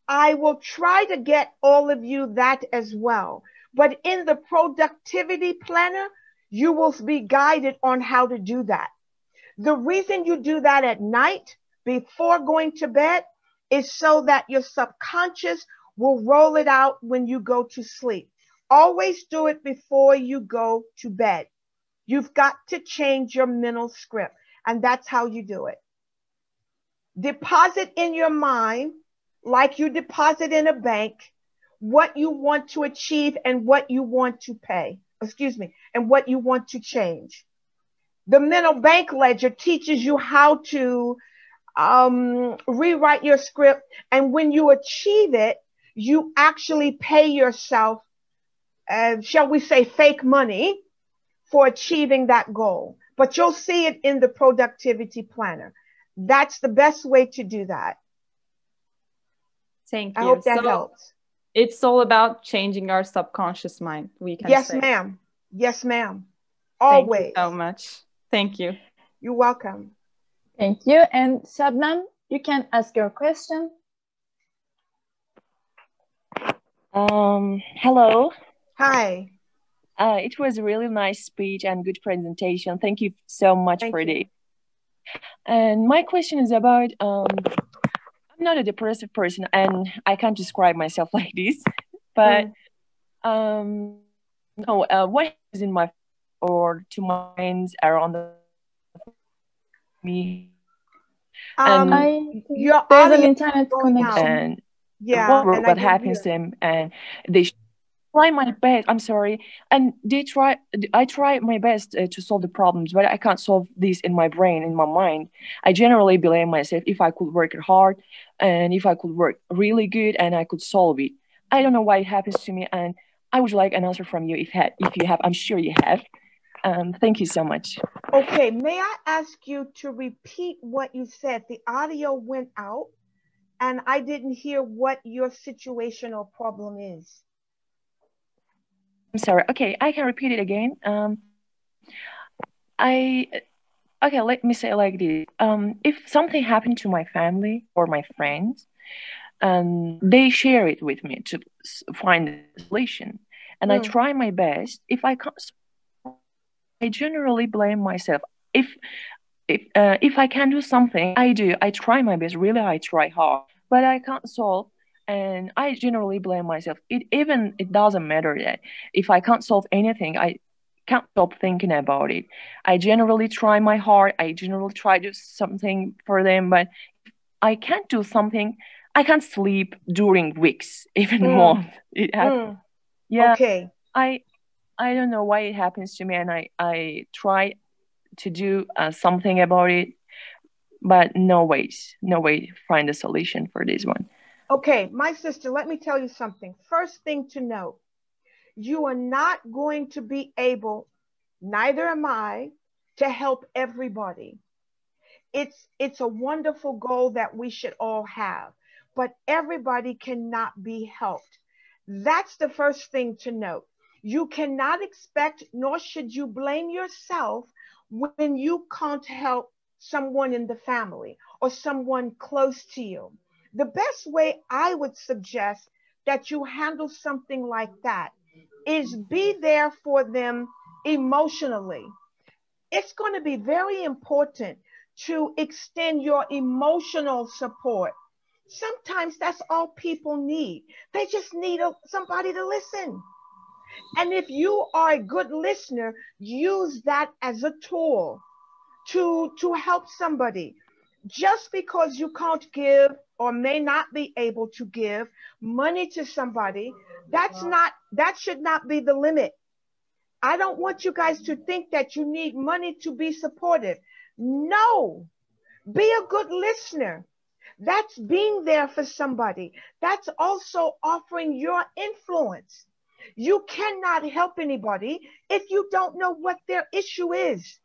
I will try to get all of you that as well. But in the productivity planner, you will be guided on how to do that. The reason you do that at night before going to bed is so that your subconscious will roll it out when you go to sleep. Always do it before you go to bed. You've got to change your mental script, and that's how you do it. Deposit in your mind, like you deposit in a bank, what you want to achieve and what you want to and what you want to change. The mental bank ledger teaches you how to rewrite your script, and when you achieve it, you actually pay yourself, shall we say, fake money for achieving that goal. But you'll see it in the productivity planner. That's the best way to do that. Thank you. I hope that helps. It's all about changing our subconscious mind, we can say. Yes, ma'am. Yes, ma'am. Always. Thank you so much. Thank you. You're welcome. Thank you. And Shabnam, you can ask your question. Hello. Hi. It was a really nice speech and good presentation. Thank you so much for it. And my question is about, I'm not a depressive person and I can't describe myself like this, but what is in my or two minds around me? There's an internet connection. And what happens to them, and they try my best. I'm sorry, and I try my best to solve the problems, but I can't solve this in my brain, in my mind. I generally blame myself. If I could work hard, and if I could work really good, and I could solve it. I don't know why it happens to me, and I would like an answer from you if you have. I'm sure you have. Thank you so much. Okay, may I ask you to repeat what you said? The audio went out, and I didn't hear what your situation or problem is. I'm sorry. Okay, I can repeat it again. Okay, let me say it like this. If something happened to my family or my friends, they share it with me to find a solution, and I try my best. If I can't, I generally blame myself. If I can do something, I do. I try my best. Really, I try hard, but I can't solve. And I generally blame myself. It doesn't matter that if I can't solve anything, I can't stop thinking about it. I generally try my hard. I generally try to do something for them, but I can't do something. I can't sleep during weeks, even months. It happens. Yeah. Okay. I don't know why it happens to me, and I try to do something about it, but no way to find a solution for this one. Okay, my sister, let me tell you something. First thing to note, you are not going to be able, neither am I, to help everybody. It's a wonderful goal that we should all have, but everybody cannot be helped. That's the first thing to note. You cannot expect, nor should you blame yourself when you can't help someone in the family or someone close to you. The best way I would suggest that you handle something like that is be there for them emotionally. It's going to be very important to extend your emotional support. Sometimes that's all people need. They just need somebody to listen. And if you are a good listener, use that as a tool to help somebody. Just because you can't give or may not be able to give money to somebody, that should not be the limit. I don't want you guys to think that you need money to be supportive. No, be a good listener. That's being there for somebody. That's also offering your influence. You cannot help anybody if you don't know what their issue is.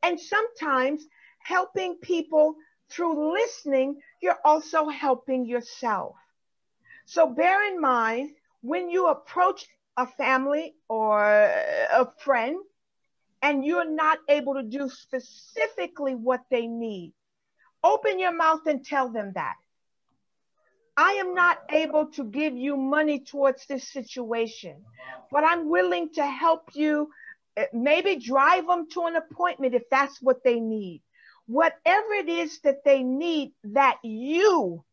And sometimes helping people through listening, you're also helping yourself. So bear in mind, when you approach a family or a friend and you're not able to do specifically what they need, open your mouth and tell them that. I am not able to give you money towards this situation, but I'm willing to help you, maybe drive them to an appointment if that's what they need. Whatever it is that they need that you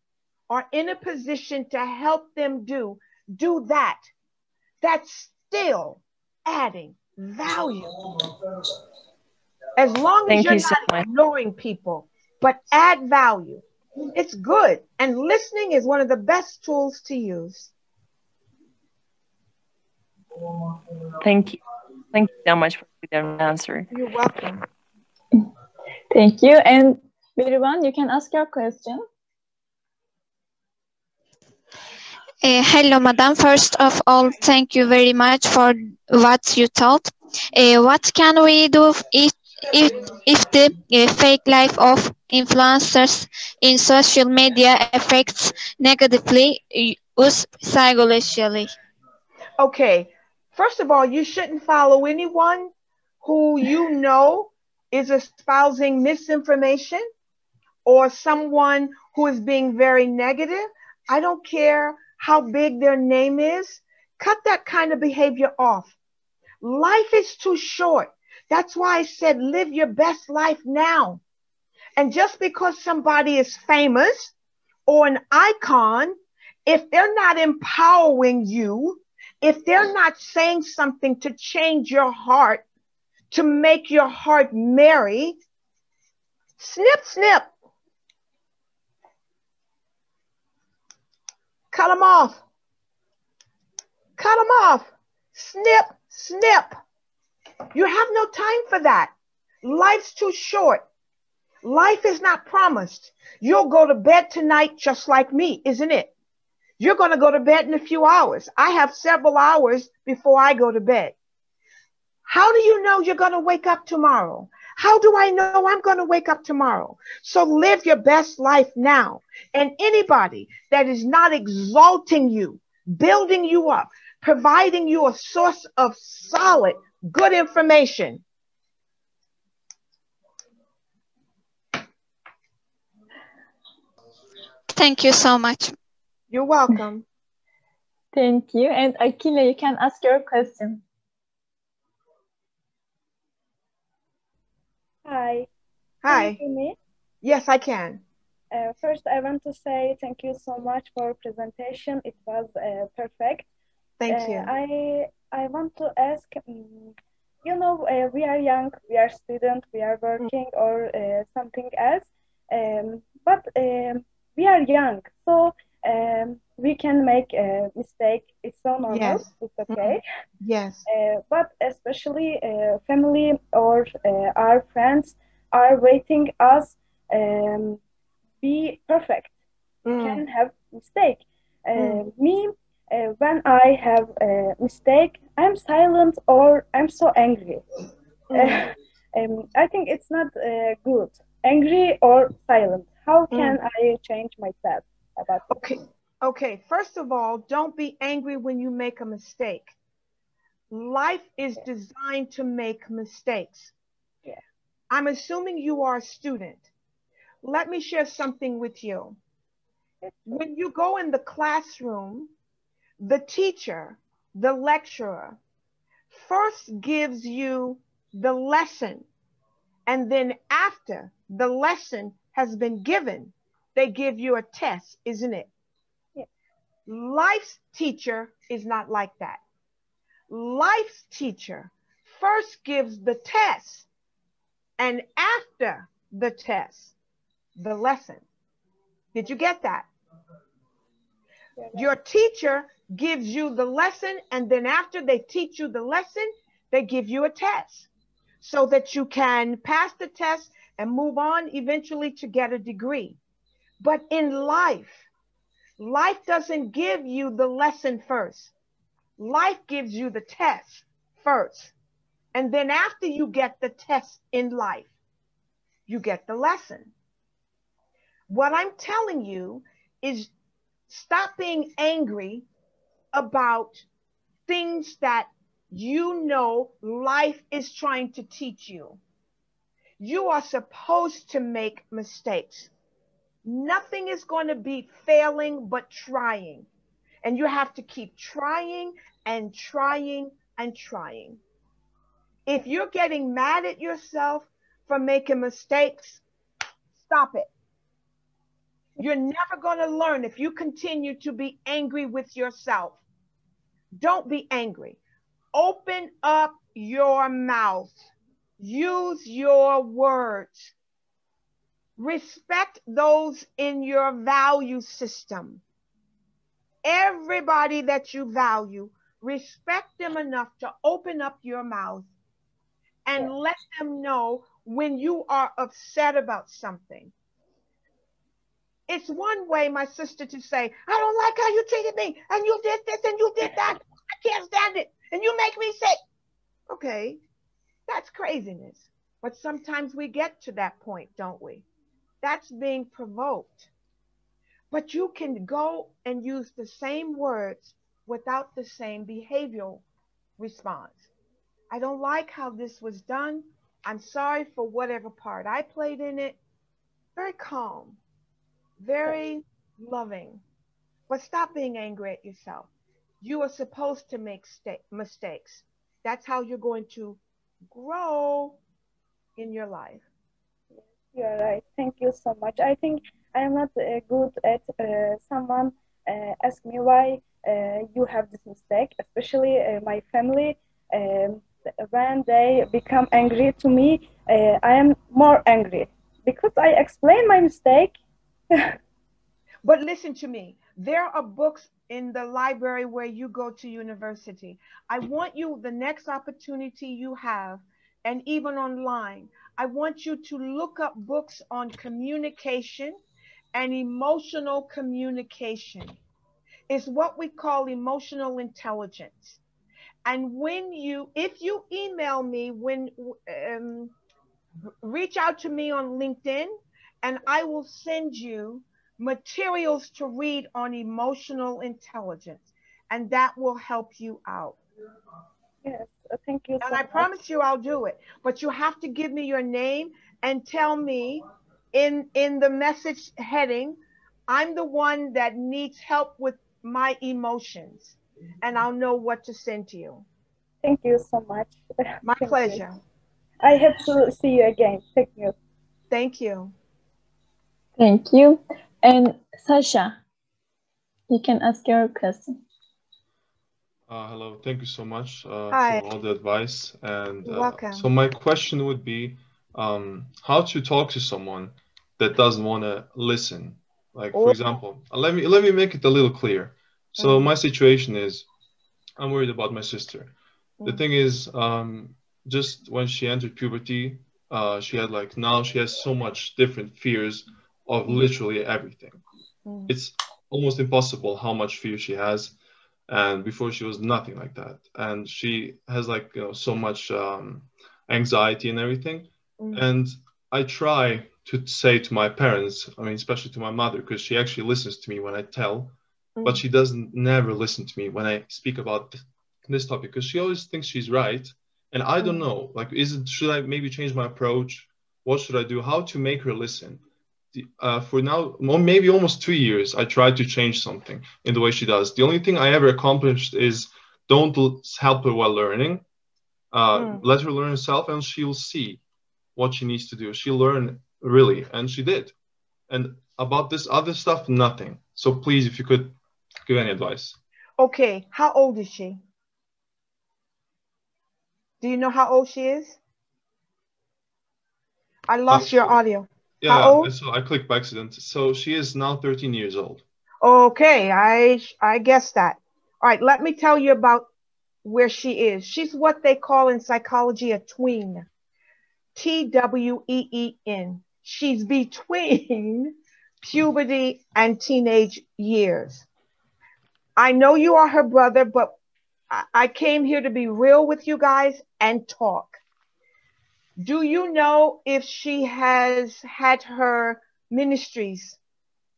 are in a position to help them do that. That's still adding value. As long as you're not ignoring people, but add value. It's good. And listening is one of the best tools to use. Thank you. Thank you so much for the answer. You're welcome. Thank you. And Birivan, you can ask your question. Hello, madam. First of all, thank you very much for what you taught. What can we do if the fake life of influencers in social media affects negatively us psychologically? Okay, first of all, you shouldn't follow anyone who you know is espousing misinformation or someone who is being very negative. I don't care how big their name is. Cut that kind of behavior off. Life is too short. That's why I said live your best life now. And just because somebody is famous or an icon, if they're not empowering you, if they're not saying something to change your heart, to make your heart merry, snip, snip. Cut them off. Cut them off. Snip, snip. You have no time for that. Life's too short. Life is not promised. You'll go to bed tonight just like me, isn't it? You're going to go to bed in a few hours. I have several hours before I go to bed. How do you know you're going to wake up tomorrow? How do I know I'm going to wake up tomorrow? So live your best life now. And anybody that is not exalting you, building you up, providing you a source of solid, good information. Thank you so much. You're welcome. Thank you. And Akila, you can ask your question. Hi. Hi. Can you hear me? Yes, I can. First, I want to say thank you so much for presentation. It was perfect. Thank you. I want to ask, you know, we are young, we are students, we are working or something else, but we are young, so we can make a mistake. It's so normal. Yes. It's okay. Yes. But especially family or our friends are waiting us be perfect. Can have mistake. Me, when I have a mistake, I'm silent or I'm so angry. I think it's not good. Angry or silent. How can I change myself about this? Okay. First of all, don't be angry when you make a mistake. Life is designed to make mistakes. Yeah. I'm assuming you are a student. Let me share something with you. When you go in the classroom, the teacher, the lecturer, first gives you the lesson. And then after the lesson has been given, they give you a test, isn't it? Yeah. Life's teacher is not like that. Life's teacher first gives the test, and after the test, the lesson. Did you get that? Your teacher gives you the lesson, and then after they teach you the lesson, they give you a test so that you can pass the test and move on eventually to get a degree. But in life, life doesn't give you the lesson first. Life gives you the test first. And then after you get the test in life, you get the lesson. What I'm telling you is stop being angry about things that you know life is trying to teach you. You are supposed to make mistakes. Nothing is going to be failing but trying. And you have to keep trying and trying and trying. If you're getting mad at yourself for making mistakes, stop it. You're never going to learn if you continue to be angry with yourself. Don't be angry. Open up your mouth. Use your words. Respect those in your value system. Everybody that you value, respect them enough to open up your mouth and let them know when you are upset about something. It's one way, my sister, to say, I don't like how you treated me, and you did this and you did that. I can't stand it, and you make me sick. Okay, that's craziness. But sometimes we get to that point, don't we? That's being provoked. But you can go and use the same words without the same behavioral response. I don't like how this was done. I'm sorry for whatever part I played in it. Very calm, very loving. But stop being angry at yourself. You are supposed to make mistakes. That's how you're going to grow in your life. You're right. Thank you so much. I think I am not good at someone ask me why you have this mistake, especially my family. When they become angry to me, I am more angry because I explain my mistake. But listen to me. There are books in the library where you go to university. I want you, the next opportunity you have, and even online, I want you to look up books on communication and emotional communication. It's what we call emotional intelligence. And if you email me, reach out to me on LinkedIn, and I will send you materials to read on emotional intelligence, and that will help you out. Yes, thank you so And I much. promise you I'll do it. But you have to give me your name and tell me in the message heading, I'm the one that needs help with my emotions, and I'll know what to send to you. Thank you so much. My Thank pleasure. you. I hope to see you again. Thank you. Thank you. Thank you. And Sasha, you can ask your question. Hello, thank you so much for Hi. all the advice. And You're welcome. so my question would be how to talk to someone that doesn't want to listen. Like, for example, let me make it a little clear. So my situation is, I'm worried about my sister. The thing is, just when she entered puberty, she had now she has so much different fears of literally everything. It's almost impossible how much fear she has. And before she was nothing like that. And she has like, you know, so much anxiety and everything. And I try to say to my parents, I mean, especially to my mother, because she actually listens to me when I tell, but she doesn't never listen to me when I speak about this topic, because she always thinks she's right. And I don't know, like, should I maybe change my approach? What should I do? How to make her listen? For now, maybe almost 2 years, I tried to change something in the way she does. The only thing I ever accomplished is don't help her while learning. Let her learn herself, and she'll see what she needs to do. She'll learn, really, and she did. And about this other stuff, nothing. So please, if you could give any advice. Okay, how old is she? Do you know how old she is? I lost your audio. Yeah, how old? So I clicked by accident. So she is now 13 years old. Okay, I guessed that. All right, let me tell you about where she is. She's what they call in psychology a tween. Tween. She's between puberty and teenage years. I know you are her brother, but I came here to be real with you guys and talk. Do you know if she has had her ministries?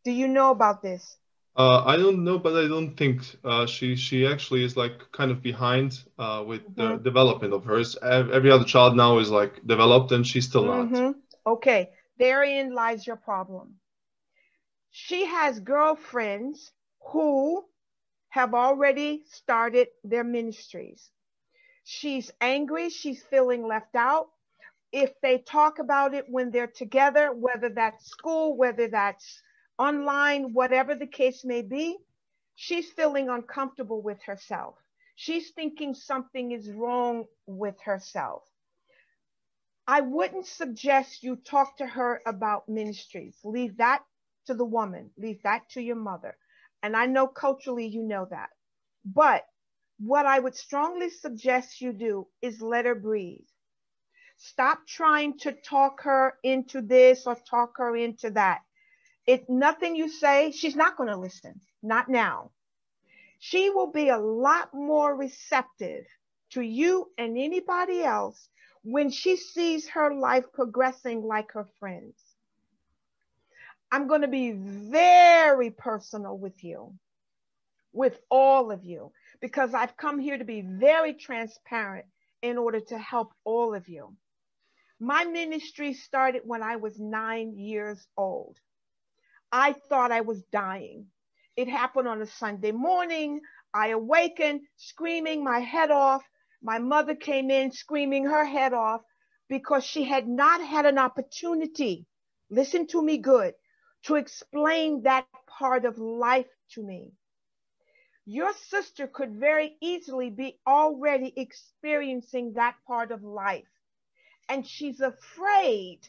Do you know about this? I don't know, but I don't think she actually is like kind of behind with the development of hers. Every other child now is like developed, and she's still not. Okay, therein lies your problem. She has girlfriends who have already started their ministries. She's angry. She's feeling left out. If they talk about it when they're together, whether that's school, whether that's online, whatever the case may be, she's feeling uncomfortable with herself. She's thinking something is wrong with herself. I wouldn't suggest you talk to her about ministries. Leave that to the woman. Leave that to your mother. And I know culturally you know that. But what I would strongly suggest you do is let her breathe. Stop trying to talk her into this or talk her into that. Nothing you say, she's not going to listen. Not now. She will be a lot more receptive to you and anybody else when she sees her life progressing like her friends. I'm going to be very personal with you, with all of you, because I've come here to be very transparent in order to help all of you. My ministry started when I was 9 years old. I thought I was dying. It happened on a Sunday morning. I awakened screaming my head off. My mother came in screaming her head off because she had not had an opportunity, listen to me good, to explain that part of life to me. Your sister could very easily be already experiencing that part of life, and she's afraid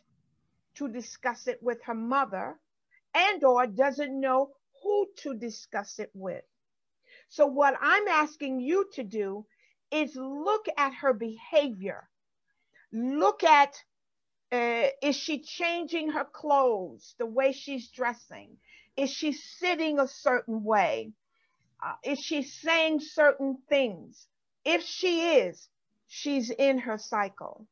to discuss it with her mother and or doesn't know who to discuss it with. So what I'm asking you to do is look at her behavior. Look at, is she changing her clothes, the way she's dressing? Is she sitting a certain way? Is she saying certain things? If she is, she's in her cycle.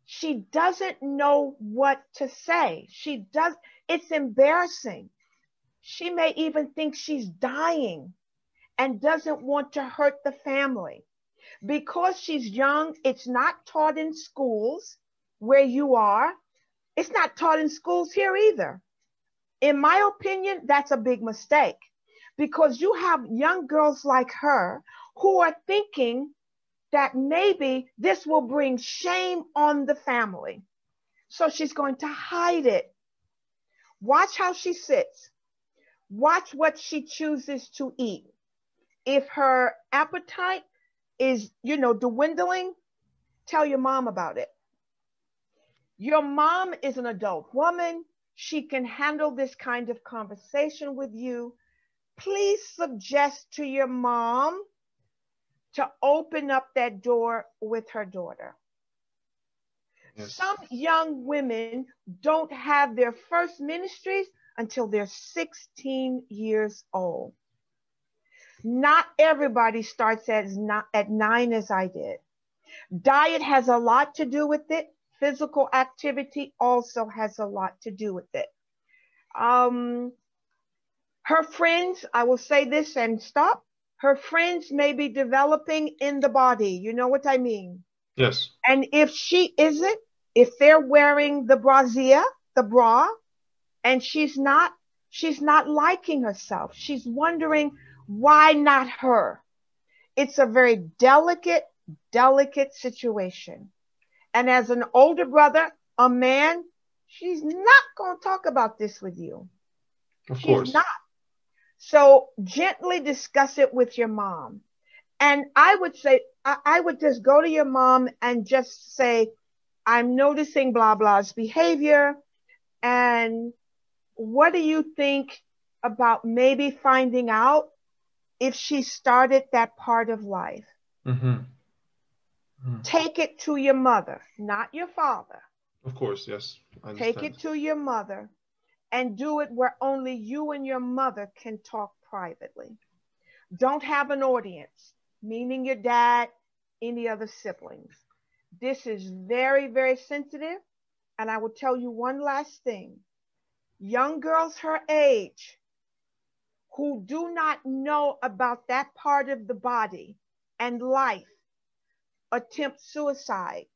She doesn't know what to say. It's embarrassing. She may even think she's dying and doesn't want to hurt the family. Because she's young, it's not taught in schools where you are. It's not taught in schools here either. In my opinion, that's a big mistake, because you have young girls like her who are thinking that maybe this will bring shame on the family. So she's going to hide it. Watch how she sits. Watch what she chooses to eat. If her appetite is, dwindling, tell your mom about it. Your mom is an adult woman. She can handle this kind of conversation with you. Please suggest to your mom to open up that door with her daughter. Yes. Some young women don't have their first ministries until they're 16 years old. Not everybody starts at 9 as I did. Diet has a lot to do with it. Physical activity also has a lot to do with it. Her friends, I will say this and stop. Her friends may be developing in the body. You know what I mean? Yes. And if she isn't, if they're wearing the brassiere, the bra, and she's not liking herself, she's wondering, why not her? It's a very delicate situation. And as an older brother, a man, she's not going to talk about this with you. Of course. She's not. So gently discuss it with your mom. And I would say, I would just go to your mom and just say, I'm noticing blah, blah's behavior. And what do you think about maybe finding out if she started that part of life? Mm-hmm. Take it to your mother, not your father. Of course, yes. I understand. Take it to your mother and do it where only you and your mother can talk privately. Don't have an audience, meaning your dad, any other siblings. This is very, very sensitive. And I will tell you one last thing. Young girls her age who do not know about that part of the body and life attempt suicide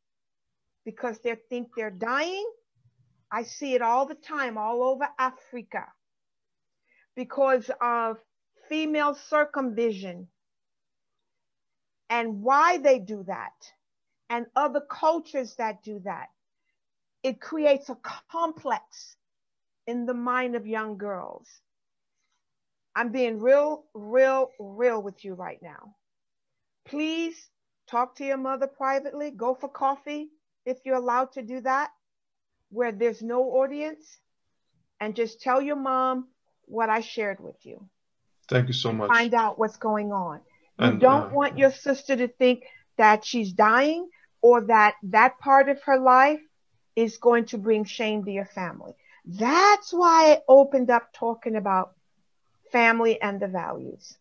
because they think they're dying. I see it all the time, all over Africa, because of female circumcision and why they do that, and other cultures that do that. It creates a complex in the mind of young girls. I'm being real with you right now. Please talk to your mother privately. Go for coffee if you're allowed to do that, where there's no audience, and just tell your mom what I shared with you. Thank you so much. Find out what's going on. You don't want your sister to think that she's dying or that that part of her life is going to bring shame to your family. That's why I opened up talking about family and the values.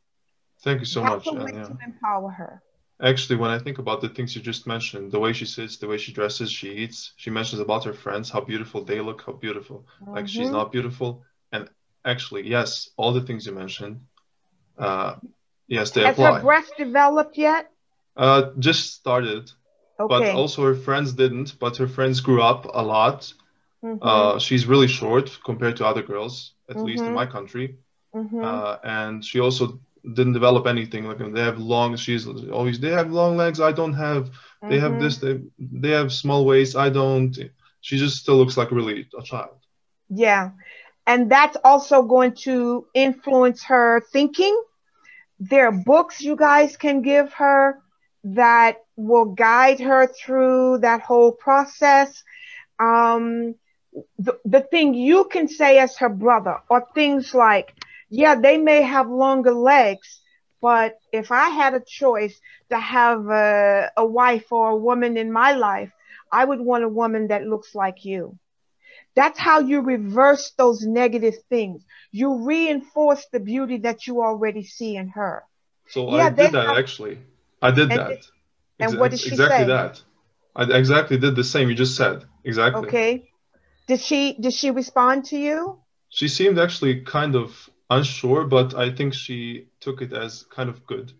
Thank you so much. That's a way to empower her. Actually, when I think about the things you just mentioned, the way she sits, the way she dresses, she eats, she mentions about her friends, how beautiful they look, how beautiful. Like she's not beautiful. And actually, yes, all the things you mentioned, yes, they apply. Has her breast developed yet? Just started. Okay. But also her friends didn't, but her friends grew up a lot. She's really short compared to other girls, at least in my country. And she also didn't develop anything. Like they have long, they have long legs, I don't have. They have this, they have small waist, I don't. She just still looks like really a child. Yeah. And that's also going to influence her thinking. There are books you guys can give her that will guide her through that whole process. The thing you can say as her brother are things like, yeah, they may have longer legs, but if I had a choice to have a wife or a woman in my life, I would want a woman that looks like you. That's how you reverse those negative things. You reinforce the beauty that you already see in her. So yeah, I did that actually. I did that. And what did she exactly say? That. I exactly did the same you just said. Exactly. Okay. Did she respond to you? She seemed actually kind of unsure, but I think she took it as kind of good.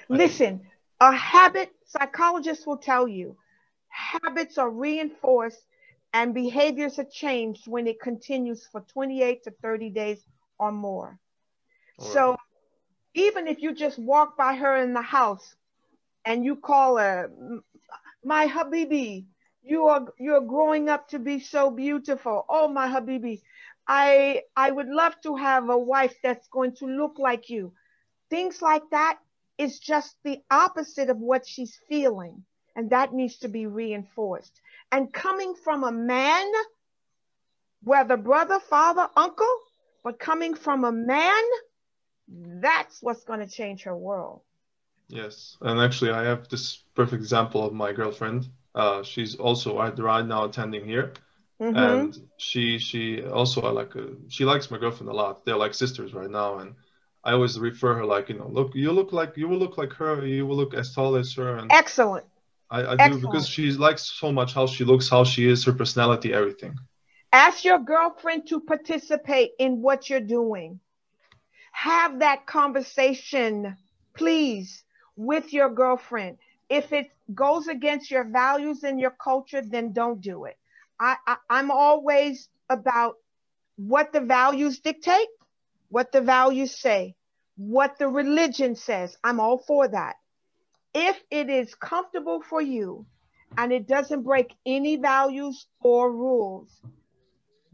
Listen, a habit, psychologists will tell you, habits are reinforced and behaviors are changed when it continues for 28 to 30 days or more. So even if you just walk by her in the house and you call her, my Habibi, you're growing up to be so beautiful. Oh, my Habibi, I would love to have a wife that's going to look like you. Things like that is just the opposite of what she's feeling. And that needs to be reinforced. And coming from a man, whether brother, father, uncle, but coming from a man, that's what's going to change her world. Yes. And actually, I have this perfect example of my girlfriend. She's also right now attending here. And she also she likes my girlfriend a lot. They're like sisters right now. And I always refer her like, you know, look, you will look like her, you will look as tall as her. And Excellent. I do, because she likes so much how she looks, how she is, her personality, everything. Ask your girlfriend to participate in what you're doing. Have that conversation, please, with your girlfriend. If it goes against your values and your culture, then don't do it. I'm always about what the values dictate, what the values say, what the religion says. I'm all for that. If it is comfortable for you and it doesn't break any values or rules,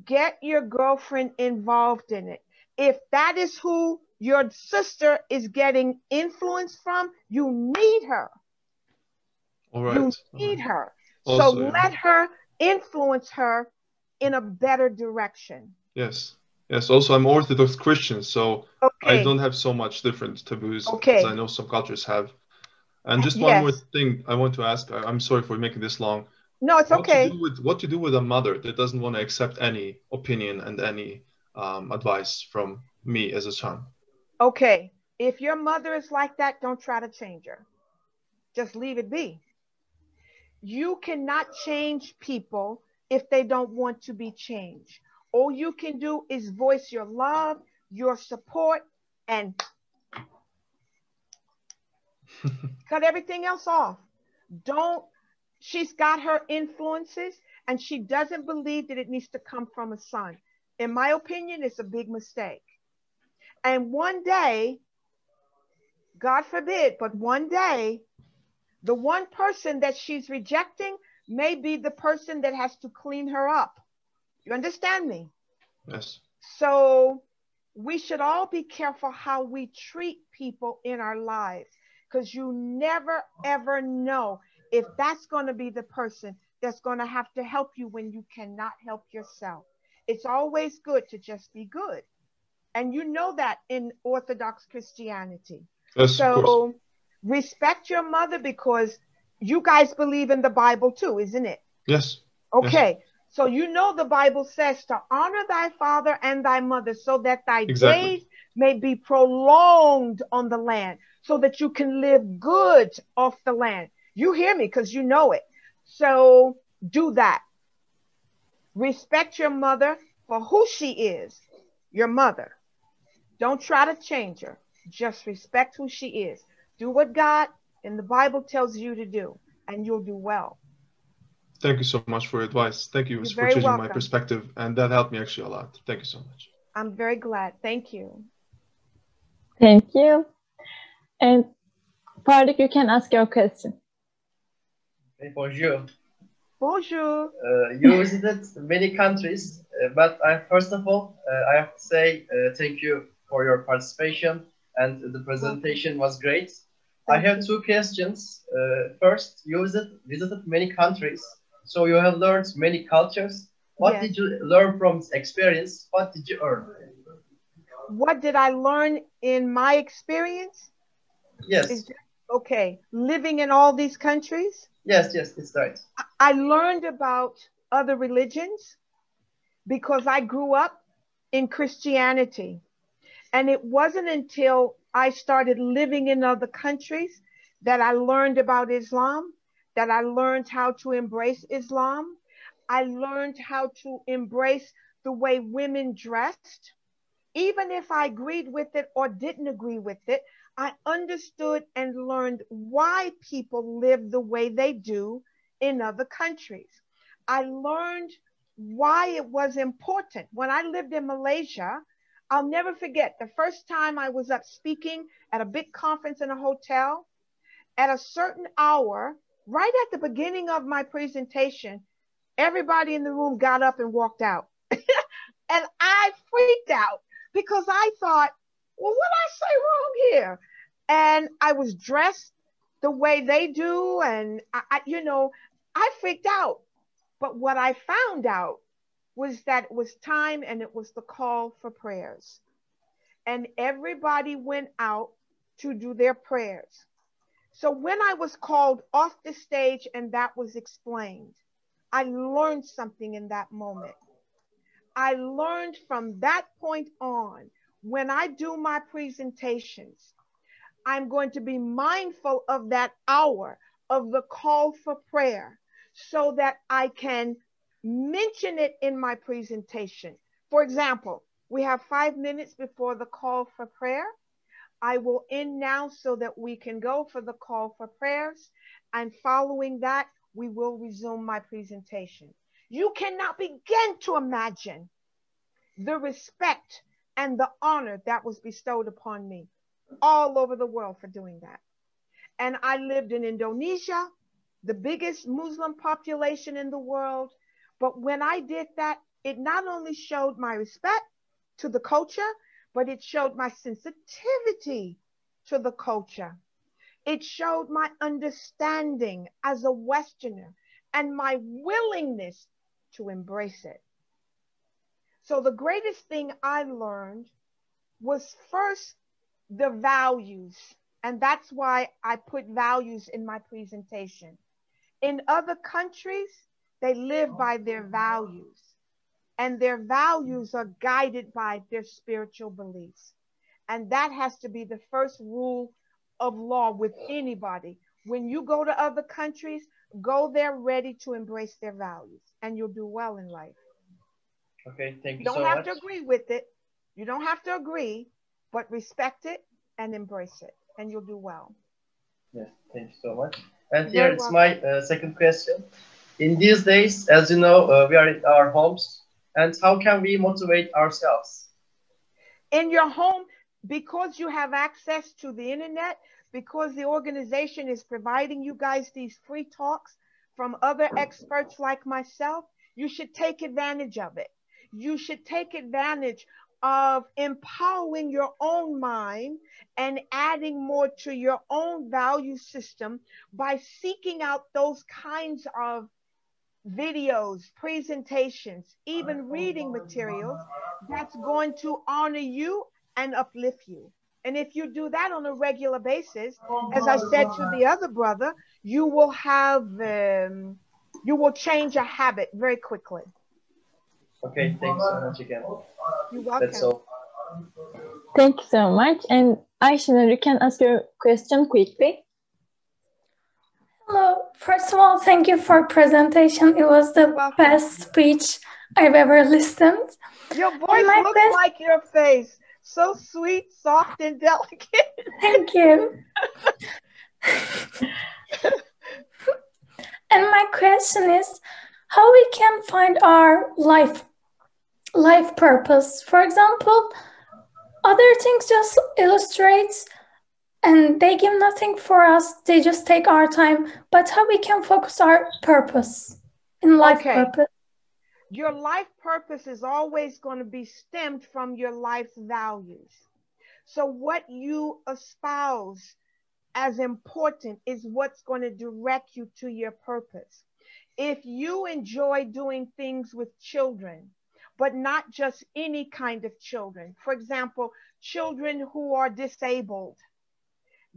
get your girlfriend involved in it. If that is who your sister is getting influence from, you need her. All right. You need her. Also, so let her influence her in a better direction. Yes. Yes. Also, I'm Orthodox Christian, so I don't have so much different taboos as I know some cultures have. And just one more thing I want to ask. I'm sorry for making this long. No, it's okay. What to do with a mother that doesn't want to accept any opinion and any advice from me as a son? Okay. If your mother is like that, don't try to change her. Just leave it be. You cannot change people if they don't want to be changed. All you can do is voice your love, your support, and cut everything else off. She's got her influences, and she doesn't believe that it needs to come from a son. In my opinion, it's a big mistake. And one day, God forbid, but one day, the one person that she's rejecting may be the person that has to clean her up. You understand me? Yes. So we should all be careful how we treat people in our lives, because you never, ever know if that's going to be the person that's going to have to help you when you cannot help yourself. It's always good to just be good. And you know that in Orthodox Christianity. Yes, so respect your mother, because you guys believe in the Bible too, isn't it? Yes. Okay. Yes. So you know the Bible says to honor thy father and thy mother so that thy days may be prolonged on the land, so that you can live good off the land. You hear me, because you know it. So do that. Respect your mother for who she is, your mother. Don't try to change her. Just respect who she is. Do what God in the Bible tells you to do, and you'll do well. Thank you so much for your advice. Thank you for changing my perspective, and that helped me actually a lot. Thank you so much. I'm very glad. Thank you. Thank you. And Fardik, you can ask your question. Bonjour. Bonjour. You visited many countries, but first of all, I have to say thank you for your participation, and the presentation was great. I have two questions. First, you visited many countries, so you have learned many cultures. What did you learn from this experience? What did you earn? What did I learn in my experience? Yes. Okay, living in all these countries? Yes, it's right. I learned about other religions because I grew up in Christianity. And it wasn't until I started living in other countries that I learned about Islam, that I learned how to embrace Islam. I learned how to embrace the way women dressed. Even if I agreed with it or didn't agree with it, I understood and learned why people live the way they do in other countries. I learned why it was important. When I lived in Malaysia, I'll never forget the first time I was up speaking at a big conference in a hotel. At a certain hour, right at the beginning of my presentation, everybody in the room got up and walked out. And I freaked out because I thought, well, what did I say wrong here? And I was dressed the way they do. And I freaked out. But what I found out was that it was time, and it was the call for prayers. And everybody went out to do their prayers. So when I was called off the stage and that was explained, I learned something in that moment. I learned from that point on, when I do my presentations, I'm going to be mindful of that hour of the call for prayer so that I can mention it in my presentation. For example, we have 5 minutes before the call for prayer. I will end now so that we can go for the call for prayers. And following that, we will resume my presentation. You cannot begin to imagine the respect and the honor that was bestowed upon me all over the world for doing that. And I lived in Indonesia, the biggest Muslim population in the world. But when I did that, it not only showed my respect to the culture, but it showed my sensitivity to the culture. It showed my understanding as a Westerner and my willingness to embrace it. So the greatest thing I learned was first the values. And that's why I put values in my presentation. In other countries, they live by their values. And their values are guided by their spiritual beliefs. And that has to be the first rule of law with anybody. When you go to other countries, go there ready to embrace their values, and you'll do well in life. Okay, thank you so much. You don't have to agree with it. You don't have to agree, but respect it and embrace it, and you'll do well. Yes, thank you so much. And here it's my second question. In these days, as you know, we are in our homes. And how can we motivate ourselves? In your home, because you have access to the internet, because the organization is providing you guys these free talks from other experts like myself, you should take advantage of it. You should take advantage of empowering your own mind and adding more to your own value system by seeking out those kinds of videos, presentations, even reading materials that's going to honor you and uplift you. And if you do that on a regular basis, as I said to the other brother, you will have, you will change a habit very quickly. Okay, thanks so much again. You're welcome. That's all. Thank you so much. And Aisha, you can ask your question quickly. Hello. First of all, thank you for presentation. It was the best speech I've ever listened. Your voice looks like your face. So sweet, soft, and delicate. Thank you. And my question is, how we can find our life purpose? For example, other things just illustrate and they give nothing for us. They just take our time. But how we can focus our purpose in life purpose? Your life purpose is always going to be stemmed from your life's values. So what you espouse as important is what's going to direct you to your purpose. If you enjoy doing things with children, but not just any kind of children, for example, children who are disabled,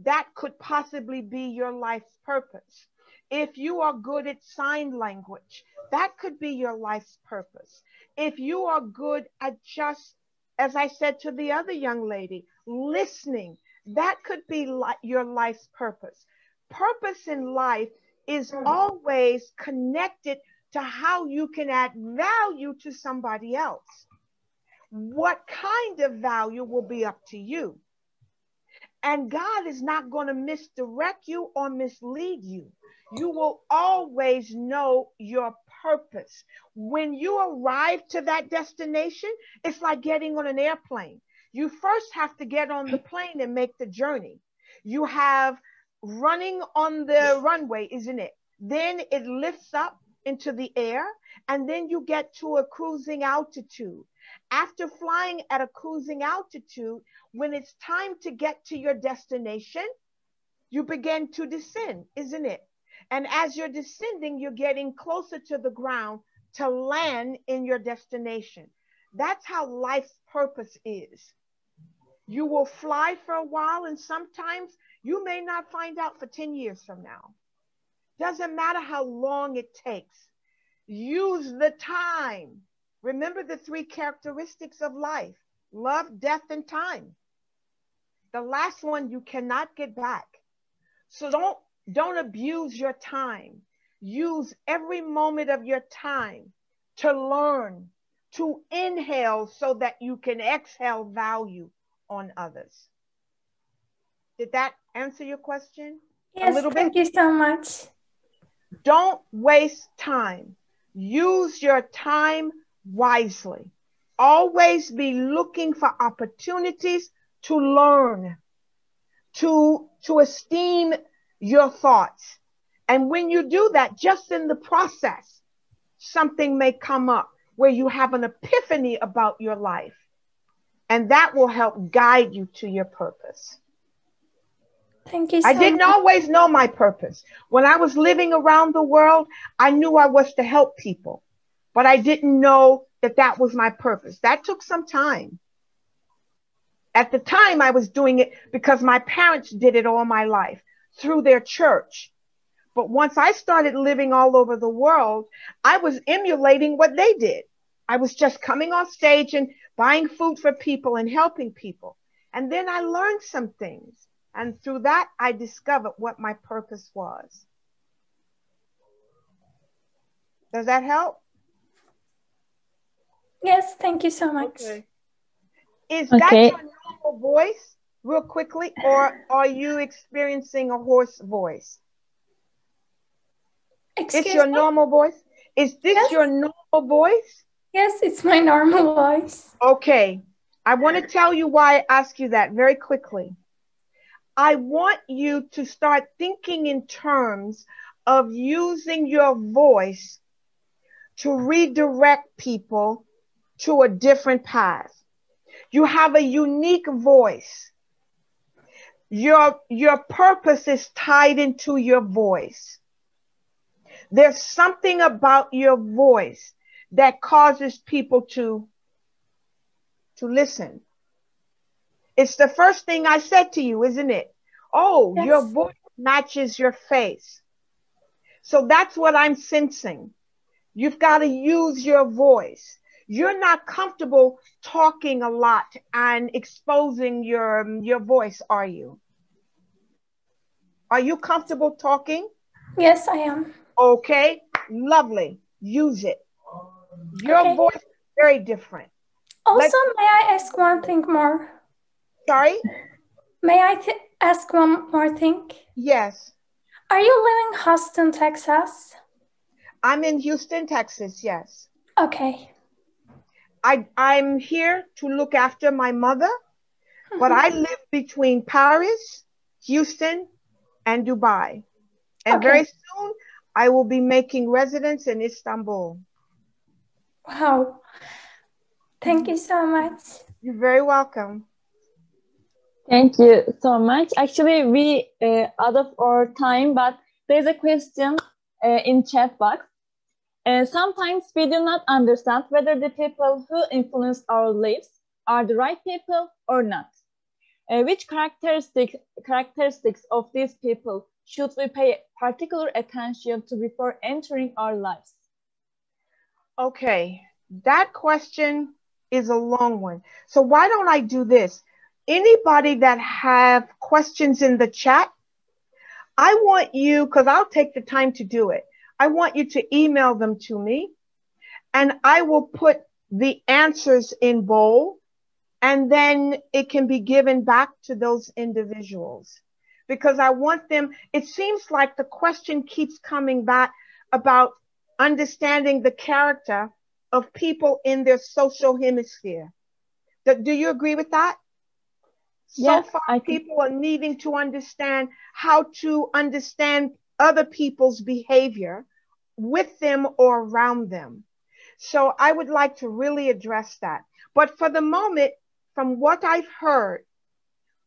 that could possibly be your life's purpose. If you are good at sign language, that could be your life's purpose. If you are good at just, as I said to the other young lady, listening, that could be your life's purpose. Purpose in life is always connected to how you can add value to somebody else. What kind of value will be up to you. And God is not going to misdirect you or mislead you. You will always know your purpose. When you arrive to that destination, it's like getting on an airplane. You first have to get on the plane and make the journey. You have running on the runway, isn't it? Then it lifts up into the air, and then you get to a cruising altitude. After flying at a cruising altitude, when it's time to get to your destination, you begin to descend, isn't it? And as you're descending, you're getting closer to the ground to land in your destination. That's how life's purpose is. You will fly for a while, and sometimes you may not find out for 10 years from now. Doesn't matter how long it takes. Use the time. Remember the 3 characteristics of life. love, death, and time. The last one you cannot get back. So don't abuse your time. Use every moment of your time to learn, to inhale so that you can exhale value on others. Did that answer your question? Yes, a little thank bit? you so much. Don't waste time. Use your time wisely. Always be looking for opportunities to learn, to esteem your thoughts. And when you do that, just in the process, something may come up where you have an epiphany about your life. And that will help guide you to your purpose. Thank you so much. I didn't always know my purpose. When I was living around the world, I knew I was to help people, but I didn't know that that was my purpose. That took some time. At the time, I was doing it because my parents did it all my life through their church. But once I started living all over the world, I was emulating what they did. I was just coming on stage and buying food for people and helping people. And then I learned some things. And through that, I discovered what my purpose was. Does that help? Yes, thank you so much. Okay. Is that your normal voice, real quickly, or are you experiencing a hoarse voice? Excuse it's your me? normal voice? Is this your normal voice? Yes, it's my normal voice. Okay. I want to tell you why I ask you that very quickly. I want you to start thinking in terms of using your voice to redirect people to a different path. You have a unique voice. Your purpose is tied into your voice. There's something about your voice that causes people to listen. It's the first thing I said to you, isn't it? Oh, yes. Your voice matches your face. So that's what I'm sensing. You've got to use your voice. You're not comfortable talking a lot and exposing your voice, are you? Are you comfortable talking? Yes, I am. Okay, lovely. Use it. Your voice is very different. Also, may I ask one thing more? Sorry? May I ask one more thing? Yes. Are you living in Houston, Texas? I'm in Houston, Texas, yes. Okay. I'm here to look after my mother, but I live between Paris, Houston, and Dubai. And very soon, I will be making residence in Istanbul. Wow. Thank you so much. You're very welcome. Thank you so much. Actually, we out of our time, but there's a question in chat box. Sometimes we do not understand whether the people who influence our lives are the right people or not. Which characteristics of these people should we pay particular attention to before entering our lives? Okay, that question is a long one. So why don't I do this? Anybody that have questions in the chat, I want you, because I'll take the time to do it, I want you to email them to me, and I will put the answers in bold, and then it can be given back to those individuals. Because I want them, it seems like the question keeps coming back about understanding the character of people in their social hemisphere. Do you agree with that? So far, people are needing to understand how to understand other people's behavior with them or around them. So I would like to really address that. But for the moment, from what I've heard,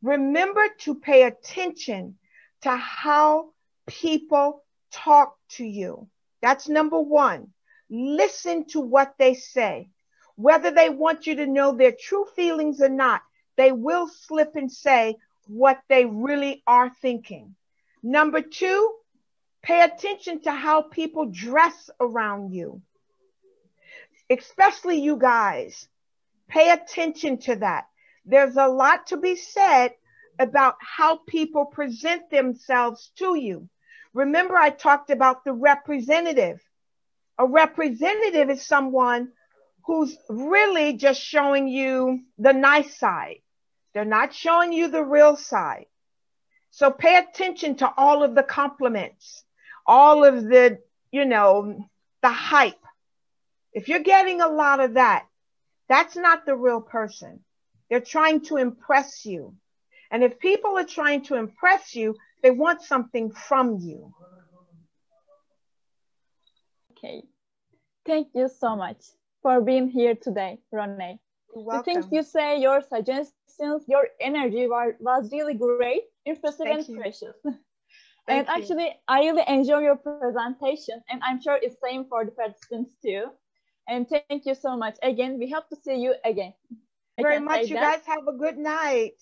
remember to pay attention to how people talk to you. That's number one. Listen to what they say. Whether they want you to know their true feelings or not, they will slip and say what they really are thinking. Number two, pay attention to how people dress around you. Especially you guys. Pay attention to that. There's a lot to be said about how people present themselves to you. Remember, I talked about the representative. A representative is someone who's really just showing you the nice side. They're not showing you the real side. So pay attention to all of the compliments, all of the, you know, the hype. If you're getting a lot of that, that's not the real person. They're trying to impress you. And if people are trying to impress you, they want something from you. Okay. Thank you so much for being here today, Roné. The things you say, your suggestions, your energy was really great, impressive, and precious. And actually, I really enjoy your presentation, and I'm sure it's same for the participants too. And thank you so much. Again, we hope to see you again. Very much. You guys have a good night.